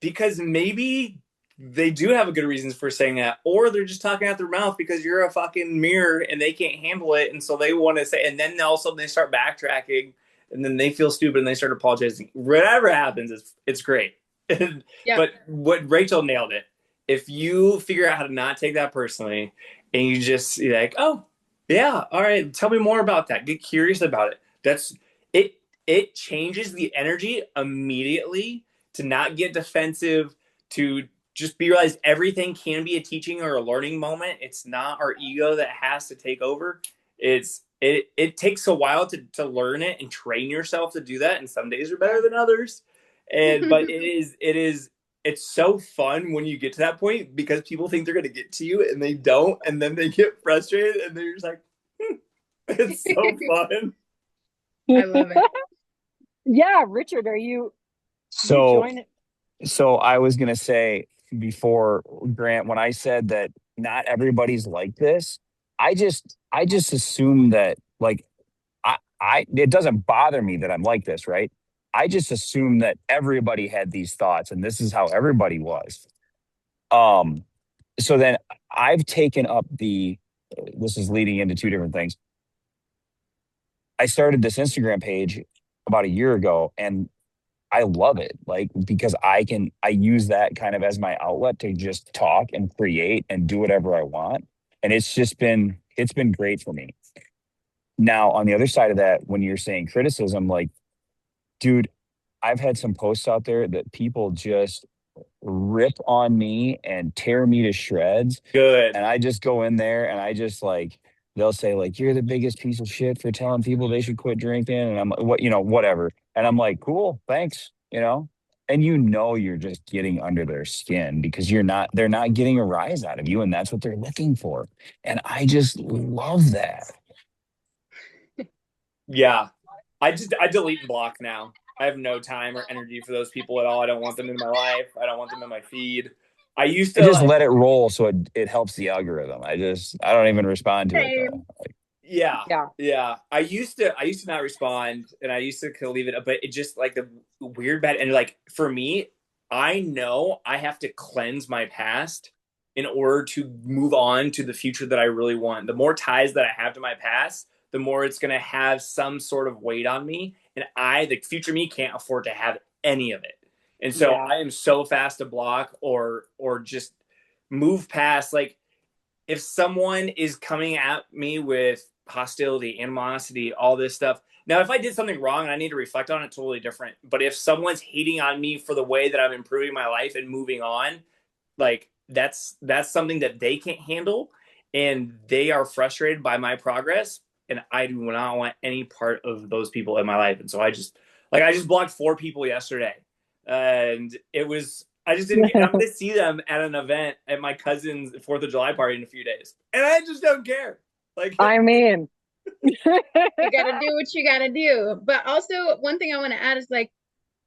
because maybe they do have a good reasons for saying that, or they're just talking out their mouth because you're a fucking mirror and they can't handle it, and so they want to say, and then all of a sudden they start backtracking, and then they feel stupid and they start apologizing. Whatever happens, it's great. But what Rachel nailed it. If you figure out how to not take that personally, and you just, you're like, oh yeah, all right, tell me more about that. Get curious about it. That's it. It changes the energy immediately to not get defensive, to just be realized everything can be a teaching or a learning moment. It's not our ego that has to take over. It takes a while to learn it and train yourself to do that. And some days are better than others. But it's so fun when you get to that point, because people think they're going to get to you and they don't. And then they get frustrated and they're just like, it's so fun. I love it. Yeah. Richard, are you joining? So I was going to say before, Grant, when I said that not everybody's like this, I just assume that, like, it doesn't bother me that I'm like this, right? I just assume that everybody had these thoughts and this is how everybody was. So then I've taken up this is leading into two different things. I started this Instagram page about a year ago, and I love it, like, because I use that kind of as my outlet to just talk and create and do whatever I want. And it's been great for me. Now, on the other side of that, when you're saying criticism, like, dude, I've had some posts out there that people just rip on me and tear me to shreds. Good. And I just go in there and I just, like, they'll say, like, you're the biggest piece of shit for telling people they should quit drinking. And I'm like, whatever. And I'm like, cool, thanks, and you're just getting under their skin, because they're not getting a rise out of you. And that's what they're looking for. And I just love that. Yeah. I delete and block now. I have no time or energy for those people at all. I don't want them in my life. I don't want them in my feed. I just let it roll, so it helps the algorithm. I don't even respond to it though. Yeah. I used to not respond, and I used to leave it, but it just, like, the weird bad, and, like, for me, I know I have to cleanse my past in order to move on to the future that I really want. The more ties that I have to my past, the more it's going to have some sort of weight on me, and the future me, can't afford to have any of it. And so I am so fast to block or just move past. Like, if someone is coming at me with hostility, animosity, all this stuff. Now, if I did something wrong and I need to reflect on it, totally different. But if someone's hating on me for the way that I'm improving my life and moving on, like, that's something that they can't handle, and they are frustrated by my progress. And I do not want any part of those people in my life. And so I just blocked 4 people yesterday, and I just didn't I'm going to see them at an event at my cousin's 4th of July party in a few days. And I just don't care. Like, I mean, you got to do what you got to do. But also, one thing I want to add is, like,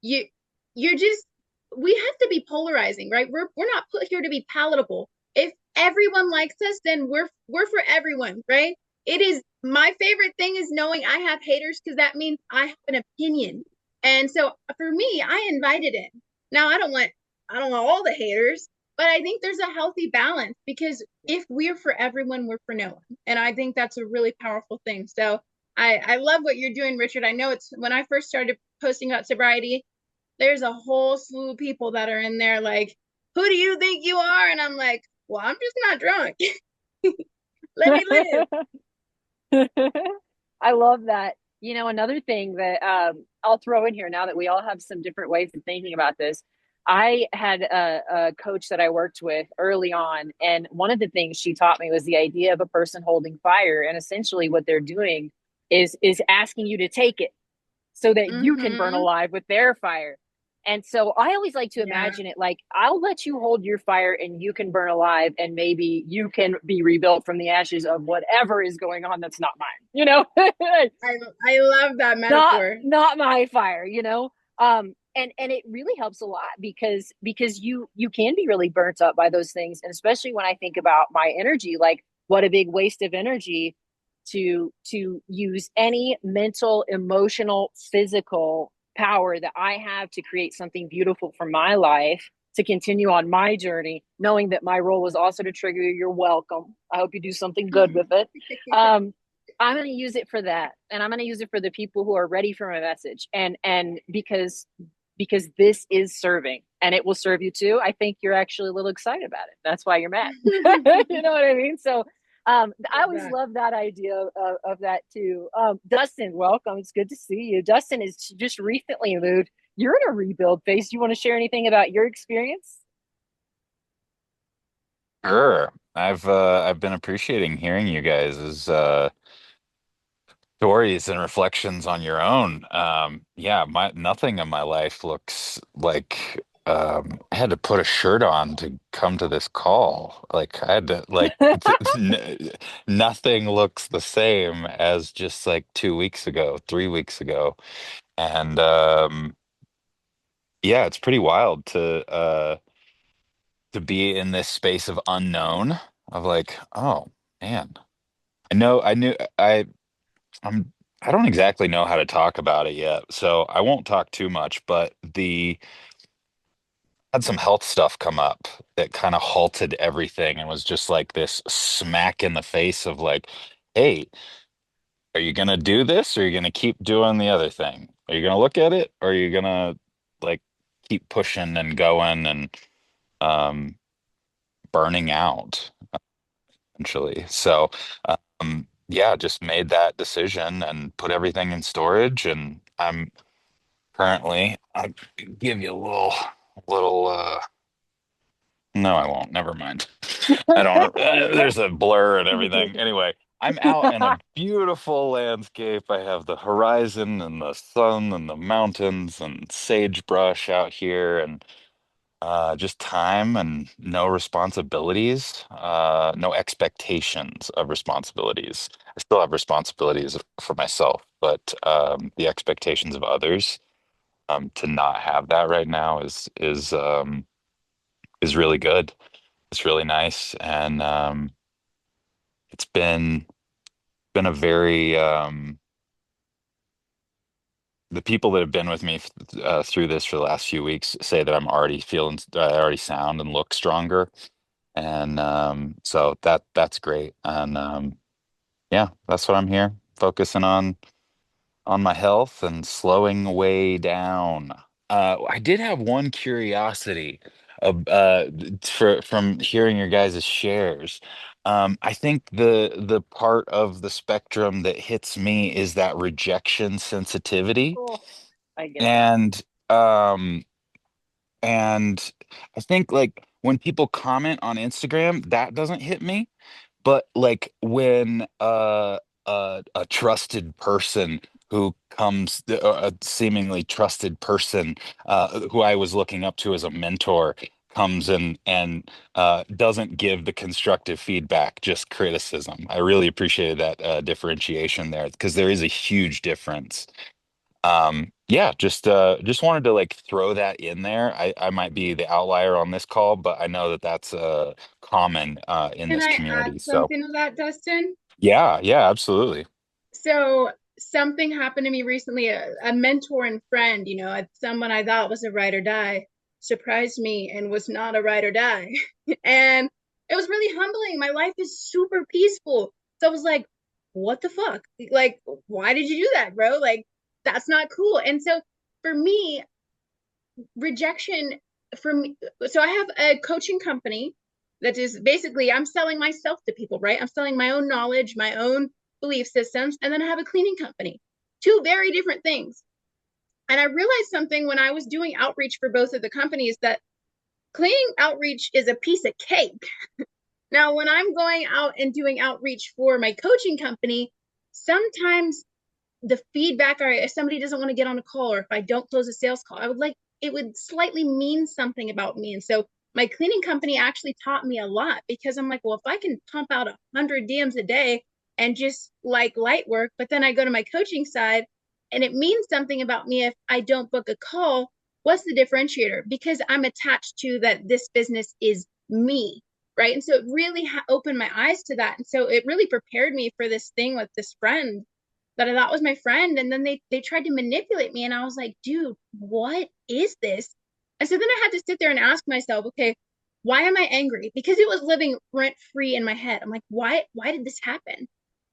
we have to be polarizing, right? We're not put here to be palatable. If everyone likes us, then we're for everyone, right? It is my favorite thing is knowing I have haters because that means I have an opinion. And so for me, I invited in. Now I don't want all the haters, but I think there's a healthy balance because if we're for everyone, we're for no one. And I think that's a really powerful thing. So I love what you're doing, Richard. I know it's when I first started posting about sobriety, there's a whole slew of people that are in there like, who do you think you are? And I'm like, well, I'm just not drunk. Let me live. I love that. You know, another thing that I'll throw in here now that we all have some different ways of thinking about this. I had a coach that I worked with early on, and one of the things she taught me was the idea of a person holding fire, and essentially what they're doing is asking you to take it so that you can burn Mm-hmm. alive with their fire. And so I always like to Yeah. imagine it like I'll let you hold your fire and you can burn alive and maybe you can be rebuilt from the ashes of whatever is going on that's not mine, you know? I love that metaphor. Not my fire, you know? And it really helps a lot because you can be really burnt up by those things. And especially when I think about my energy, like what a big waste of energy to use any mental, emotional, physical power that I have to create something beautiful for my life to continue on my journey, knowing that my role was also to trigger you. You're welcome. I hope you do something good with it. I'm going to use it for that, and I'm going to use it for the people who are ready for my message, and because this is serving, and it will serve you too. I think you're actually a little excited about it. That's why you're mad. You know what I mean? So I always That. love that idea of that too. Dustin, welcome. It's good to see you. Dustin is just recently moved. You're in a rebuild phase. Do you want to share anything about your experience? Sure. I've been appreciating hearing you guys' stories and reflections on your own. Yeah, my nothing in my life looks like I had to put a shirt on to come to this call. Like I had to like nothing looks the same as just like 2 weeks ago, 3 weeks ago. And yeah, it's pretty wild to be in this space of unknown of like, oh man. I knew I'm I don't exactly know how to talk about it yet, so I won't talk too much, but the had some health stuff come up that kind of halted everything and was just like this smack in the face of like, hey, are you gonna do this or are you gonna keep doing the other thing? Are you gonna look at it or are you gonna like keep pushing and going and um burning out eventually? So yeah, just made that decision and put everything in storage and I'm currently, I'll give you a little, no, I won't. Never mind. I don't, there's a blur and everything. Anyway, I'm out in a beautiful landscape. I have the horizon and the sun and the mountains and sagebrush out here and just time and no responsibilities, no expectations of responsibilities. I still have responsibilities for myself, but the expectations of others to not have that right now is really good. It's really nice, and it's been a very the people that have been with me through this for the last few weeks say that I'm already feeling I already sound and look stronger, and so that's great, and yeah, that's what I'm here focusing on my health and slowing way down. I did have one curiosity from hearing your guys' shares. I think the part of the spectrum that hits me is that rejection sensitivity. Oh, I get that. And um and I think like when people comment on Instagram, that doesn't hit me. But like when a trusted person who comes a seemingly trusted person who I was looking up to as a mentor comes in and doesn't give the constructive feedback, just criticism. I really appreciated that differentiation there because there is a huge difference. Yeah, just wanted to like throw that in there. I might be the outlier on this call, but I know that that's common in Can this I community. add So something to that, Dustin? Yeah, yeah, absolutely. So something happened to me recently. A mentor and friend, someone I thought was a ride or die, surprised me and was not a ride or die. And it was really humbling. My life is super peaceful. So I was like, what the fuck? Like, why did you do that, bro? Like, that's not cool. And so for me, rejection from so I have a coaching company that is basically I'm selling myself to people, right? I'm selling my own knowledge, my own belief systems, and then I have a cleaning company. Two very different things. And I realized something when I was doing outreach for both of the companies, that cleaning outreach is a piece of cake. Now, when I'm going out and doing outreach for my coaching company, sometimes the feedback, or if somebody doesn't want to get on a call, or if I don't close a sales call, I would like it would slightly mean something about me. And so my cleaning company actually taught me a lot, because I'm like, well, if I can pump out 100 DMs a day and just like light work, but then I go to my coaching side and it means something about me if I don't book a call, what's the differentiator? Because I'm attached to that this business is me, right? And so it really opened my eyes to that. And so it really prepared me for this thing with this friend that I thought was my friend. And then they tried to manipulate me. And I was like, dude, what is this? And so then I had to sit there and ask myself, okay, why am I angry? Because it was living rent free in my head. I'm like, why did this happen?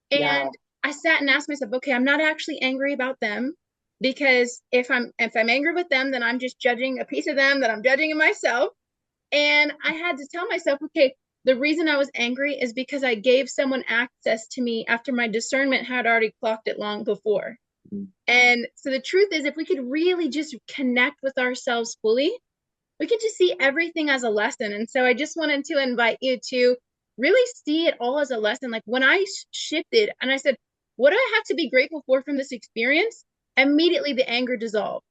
Yeah. And I sat and asked myself, okay, I'm not actually angry about them, because if I'm angry with them, then I'm just judging a piece of them that I'm judging in myself. And I had to tell myself, okay, the reason I was angry is because I gave someone access to me after my discernment had already clocked it long before. Mm-hmm. And so the truth is, if we could really just connect with ourselves fully, we could just see everything as a lesson. And so I just wanted to invite you to really see it all as a lesson. Like when I shifted and I said, what do I have to be grateful for from this experience? Immediately the anger dissolved.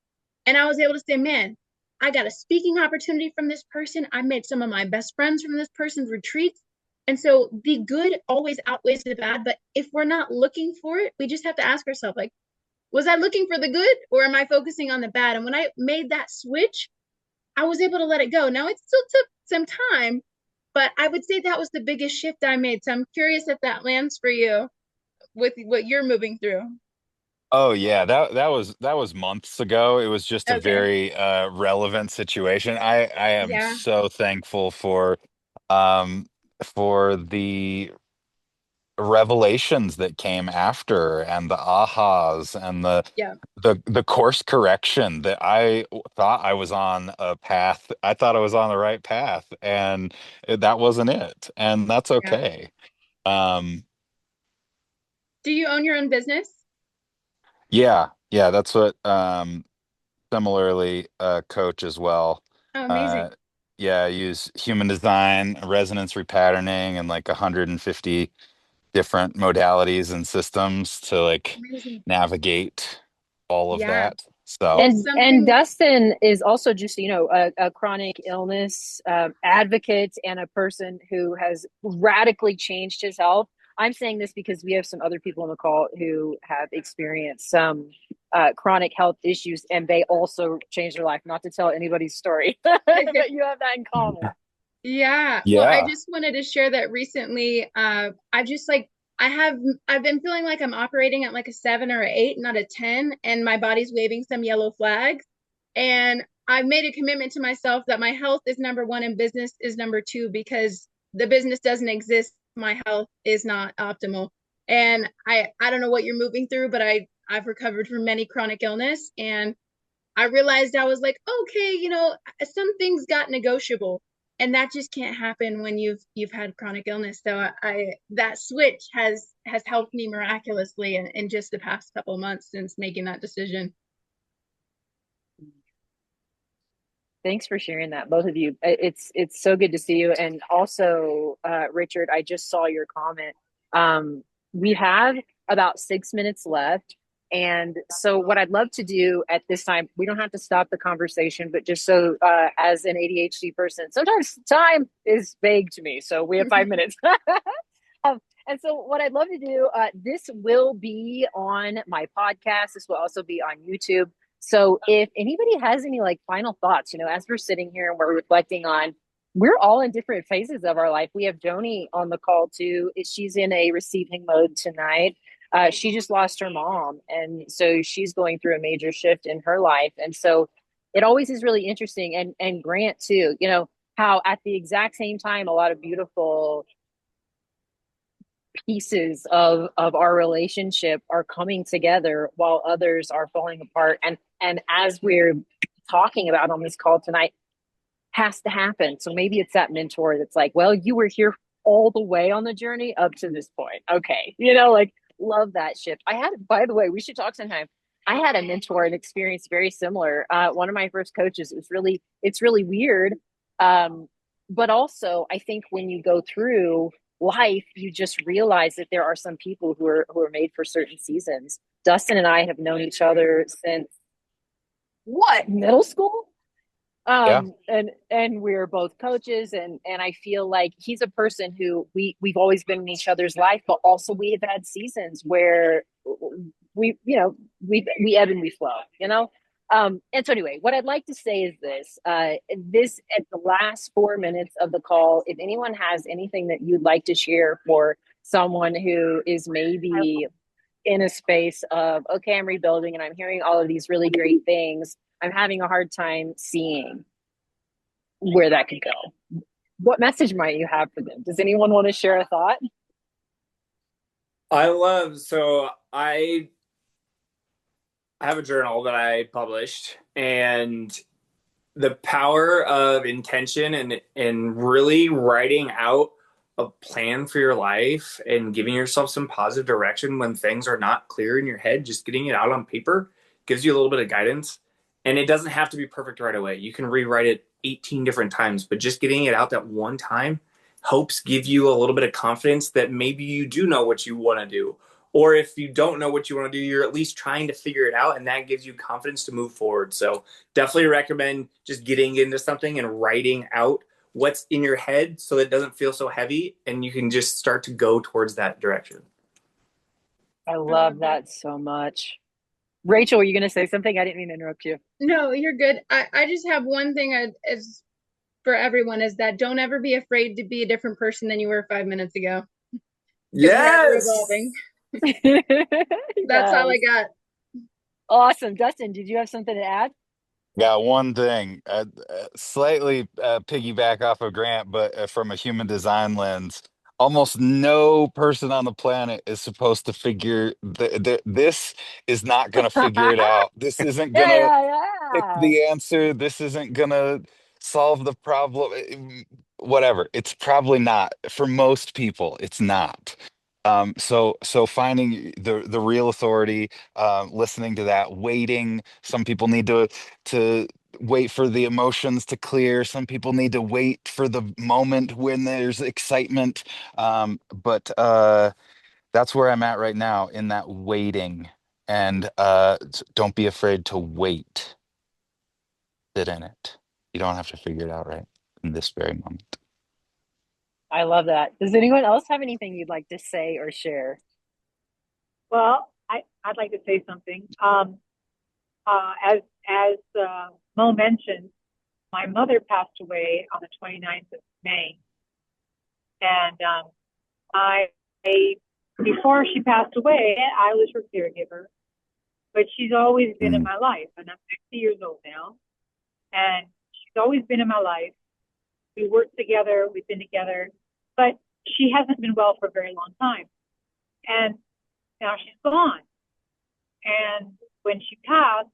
And I was able to say, man, I got a speaking opportunity from this person. I made some of my best friends from this person's retreats. And so the good always outweighs the bad. But if we're not looking for it, we just have to ask ourselves, like, was I looking for the good, or am I focusing on the bad? And when I made that switch, I was able to let it go. Now, it still took some time, but I would say that was the biggest shift I made. So I'm curious if that lands for you with what you're moving through. Oh yeah, that was months ago. It was just a Okay. very relevant situation. I am Yeah. so thankful um for the revelations that came after, and the ahas, and Yeah. the course correction, that I thought I was on a path. I thought I was on the right path, and that wasn't it. And that's Yeah. okay. Um Do you own your own business? yeah, yeah, that's what similarly coach as well. Oh, Uh amazing. yeah, I use human design, resonance repatterning, and like 150 different modalities and systems to like Amazing. navigate all of Yeah. that. So, It's And something. Dustin is also just a chronic illness advocate and a person who has radically changed his health. I'm saying this because we have some other people on the call who have experienced some chronic health issues, and they also changed their life. Not to tell anybody's story, but you have that in common. Yeah. Well, I yeah. just wanted to share that recently. I've just like I've been feeling like I'm operating at like a 7 or 8, not a 10, and my body's waving some yellow flags. And I've made a commitment to myself that my health is number one and business is number two, because the business doesn't exist. My health is not optimal. And I don't know what you're moving through, but I've recovered from many chronic illness, and I realized I was like, okay, some things got negotiable, and that just can't happen when you've had chronic illness. So I that switch has helped me miraculously in just the past couple of months since making that decision. Thanks for sharing that, both of you. It's so good to see you. And also, Richard, I just saw your comment. We have about 6 minutes left. And so what I'd love to do at this time, we don't have to stop the conversation, but just so as an ADHD person, sometimes time is vague to me. So we have 5 minutes. And so what I'd love to do, this will be on my podcast. This will also be on YouTube. So if anybody has any like final thoughts, as we're sitting here and we're reflecting on we're all in different phases of our life. We have Joni on the call too. She's in a receiving mode tonight. She just lost her mom, and so she's going through a major shift in her life. And so it always is really interesting. And Grant too. You know how at the exact same time, a lot of beautiful pieces of our relationship are coming together while others are falling apart. And as we're talking about on this call tonight, has to happen. So maybe it's that mentor that's like, well, you were here all the way on the journey up to this point. Okay. You know, like love that shift. I had, by the way, we should talk sometime. I had a mentor and experience very similar. One of my first coaches, it's really weird. But also I think when you go through life, you just realize that there are some people who are made for certain seasons. Dustin and I have known each other since what, middle school? Yeah. And we're both coaches, and I feel like he's a person who we've always been in each other's life, but also we have had seasons where we ebb and we flow, you know. And so anyway, what I'd like to say is this at the last 4 minutes of the call, if anyone has anything that you'd like to share for someone who is maybe in a space of, okay, I'm rebuilding and I'm hearing all of these really great things, I'm having a hard time seeing where that could go. What message might you have for them? Does anyone want to share a thought? I have a journal that I published, and the power of intention and really writing out a plan for your life and giving yourself some positive direction when things are not clear in your head, just getting it out on paper gives you a little bit of guidance. And it doesn't have to be perfect right away. You can rewrite it 18 different times, but just getting it out that one time helps give you a little bit of confidence that maybe you do know what you want to do. Or if you don't know what you want to do, you're at least trying to figure it out, and that gives you confidence to move forward. So definitely recommend just getting into something and writing out what's in your head so it doesn't feel so heavy, and you can just start to go towards that direction. I love that so much. Rachel, are you going to say something? I didn't mean to interrupt you. No, you're good. I just have one thing is for everyone is that don't ever be afraid to be a different person than you were 5 minutes ago. Yes. Evolving. That's Yes. all I got. Awesome. Dustin, did you have something to add? Got one thing, slightly piggyback off of Grant, but from a human design lens, almost no person on the planet is supposed to figure this is not going to figure it out. This isn't going to pick Yeah. the answer. This isn't going to solve the problem. Whatever. It's probably not. For most people, it's not. So finding the real authority, listening to that, waiting. Some people need to wait for the emotions to clear. Some people need to wait for the moment when there's excitement. But that's where I'm at right now in that waiting. And don't be afraid to wait. Sit in it. You don't have to figure it out right in this very moment. I love that. Does anyone else have anything you'd like to say or share? Well, I'd like to say something. As Mo mentioned, my mother passed away on the 29th of May. And I before she passed away, I was her caregiver. But she's always been in my life. And I'm 60 years old now. And she's always been in my life. We worked together. We've been together. But she hasn't been well for a very long time. And now she's gone. And when she passed,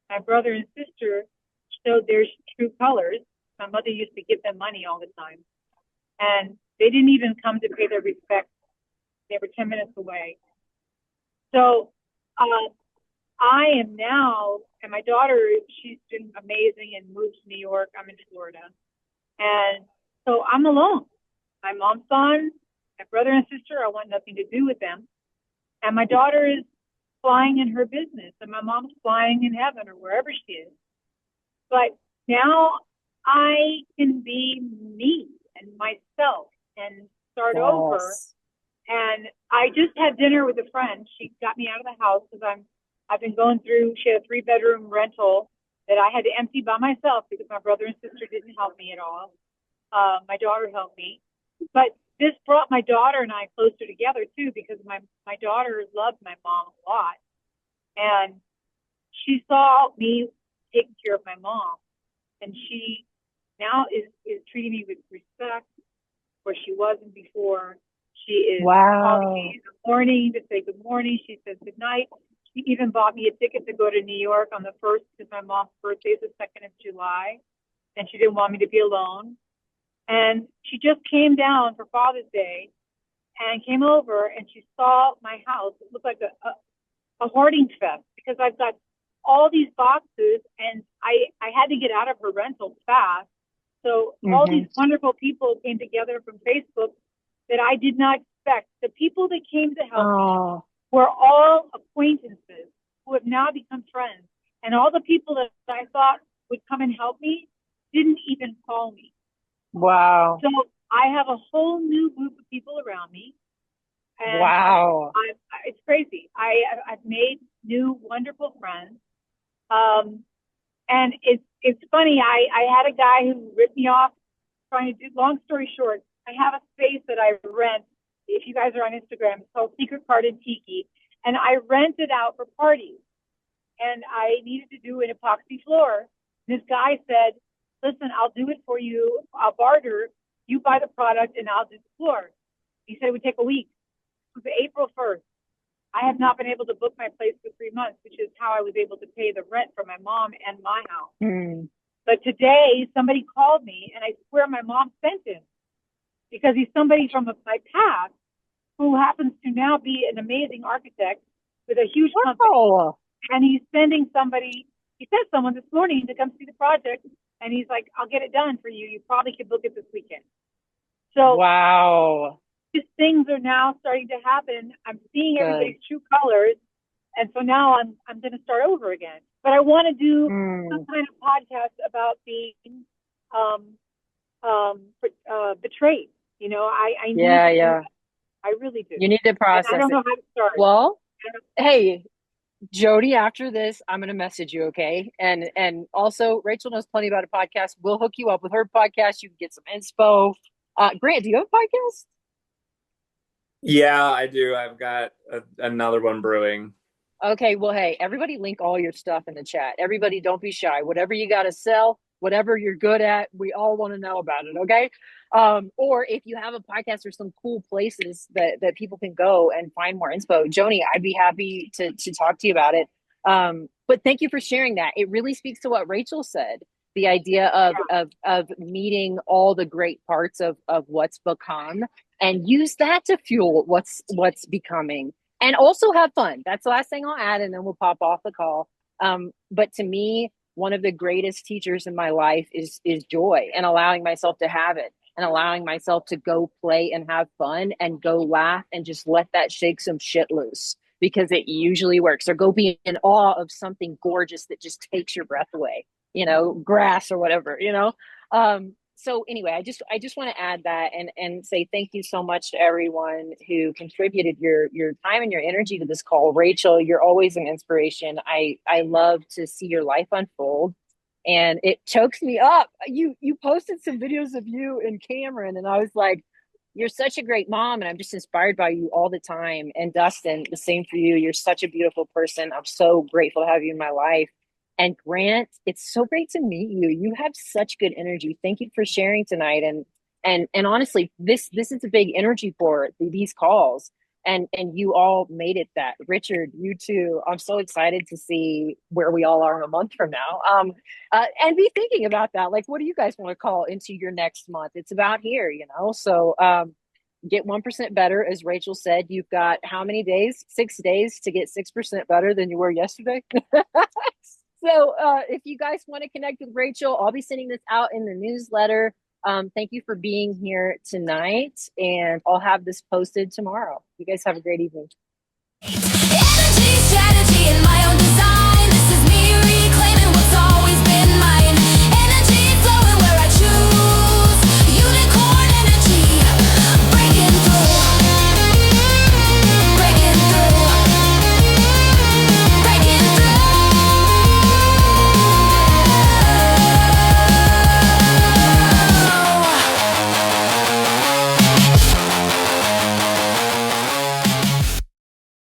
my brother and sister showed their true colors. My mother used to give them money all the time. And they didn't even come to pay their respects. They were 10 minutes away. So I am now, and my daughter, she's been amazing and moved to New York. I'm in Florida. And so I'm alone. My mom's gone. My brother and sister, I want nothing to do with them. And my daughter is flying in her business, and my mom's flying in heaven or wherever she is. But now I can be me and myself and start over. And I just had dinner with a friend. She got me out of the house because I've been going through. She had a 3-bedroom rental that I had to empty by myself because my brother and sister didn't help me at all. My daughter helped me. But this brought my daughter and I closer together too, because my daughter loved my mom a lot. And she saw me taking care of my mom. And she now is treating me with respect where she wasn't before. She is calling me in the morning to say good morning. She says good night. She even bought me a ticket to go to New York on the 1st, because my mom's birthday is the 2nd of July. And she didn't want me to be alone. And she just came down for Father's Day and came over, and she saw my house. It looked like a hoarding fest, because I've got all these boxes, and I had to get out of her rental fast. So all these wonderful people came together from Facebook that I did not expect. The people that came to help me were all acquaintances who have now become friends. And all the people that I thought would come and help me didn't even call me. Wow. So I have a whole new group of people around me. And wow. It's crazy. I've made new, wonderful friends. And it's funny. I had a guy who ripped me off trying to do, long story short, I have a space that I rent. If you guys are on Instagram, it's called Secret Card and Tiki. And I rent it out for parties. And I needed to do an epoxy floor. This guy said, listen, I'll do it for you. I'll barter. You buy the product and I'll do the floor. He said it would take a week. It was April 1st. I have not been able to book my place for 3 months, which is how I was able to pay the rent for my mom and my house. But today somebody called me, and I swear my mom sent him, because he's somebody from my past who happens to now be an amazing architect with a huge company. And he's sending somebody, he sent someone this morning to come see the project. And he's like, I'll get it done for you. You probably could book it this weekend. So these things are now starting to happen. I'm seeing everybody's true colors. And so now I'm going to start over again. But I want to do some kind of podcast about being betrayed. You know, I need I really do. You need to process and I don't know how to start. Well, hey, Jody, after this, I'm going to message you, okay? And also, Rachel knows plenty about a podcast. We'll hook you up with her podcast. You can get some inspo. Grant, do you have a podcast? Yeah, I do. I've got another one brewing. Okay, well, hey, everybody link all your stuff in the chat. Everybody, don't be shy. Whatever you got to sell, whatever you're good at, we all want to know about it, okay? Or if you have a podcast or some cool places that people can go and find more inspo, Joni, I'd be happy to talk to you about it. But thank you for sharing that. It really speaks to what Rachel said, the idea of meeting all the great parts of what's become, and use that to fuel what's becoming. And also have fun. That's the last thing I'll add, and then we'll pop off the call. But to me, one of the greatest teachers in my life is joy, and allowing myself to have it, and allowing myself to go play and have fun and go laugh and just let that shake some shit loose, because it usually works. Or go be in awe of something gorgeous that just takes your breath away, you know, grass or whatever, you know? So anyway, I just want to add that and say thank you so much to everyone who contributed your time and your energy to this call. Rachel, you're always an inspiration. I love to see your life unfold, and it chokes me up. You posted some videos of you and Cameron, and I was like, you're such a great mom, and I'm just inspired by you all the time. And Dustin, the same for you. You're such a beautiful person. I'm so grateful to have you in my life. And Grant, it's so great to meet you. You have such good energy. Thank you for sharing tonight. And honestly, this is a big energy for these calls. And you all made it that. Richard, you too. I'm so excited to see where we all are in a month from now. And be thinking about that. Like, what do you guys want to call into your next month? It's about here, you know? So get 1% better. As Rachel said, you've got how many days? 6 days to get 6% better than you were yesterday. So if you guys want to connect with Rachel, I'll be sending this out in the newsletter. Thank you for being here tonight, and I'll have this posted tomorrow. You guys have a great evening.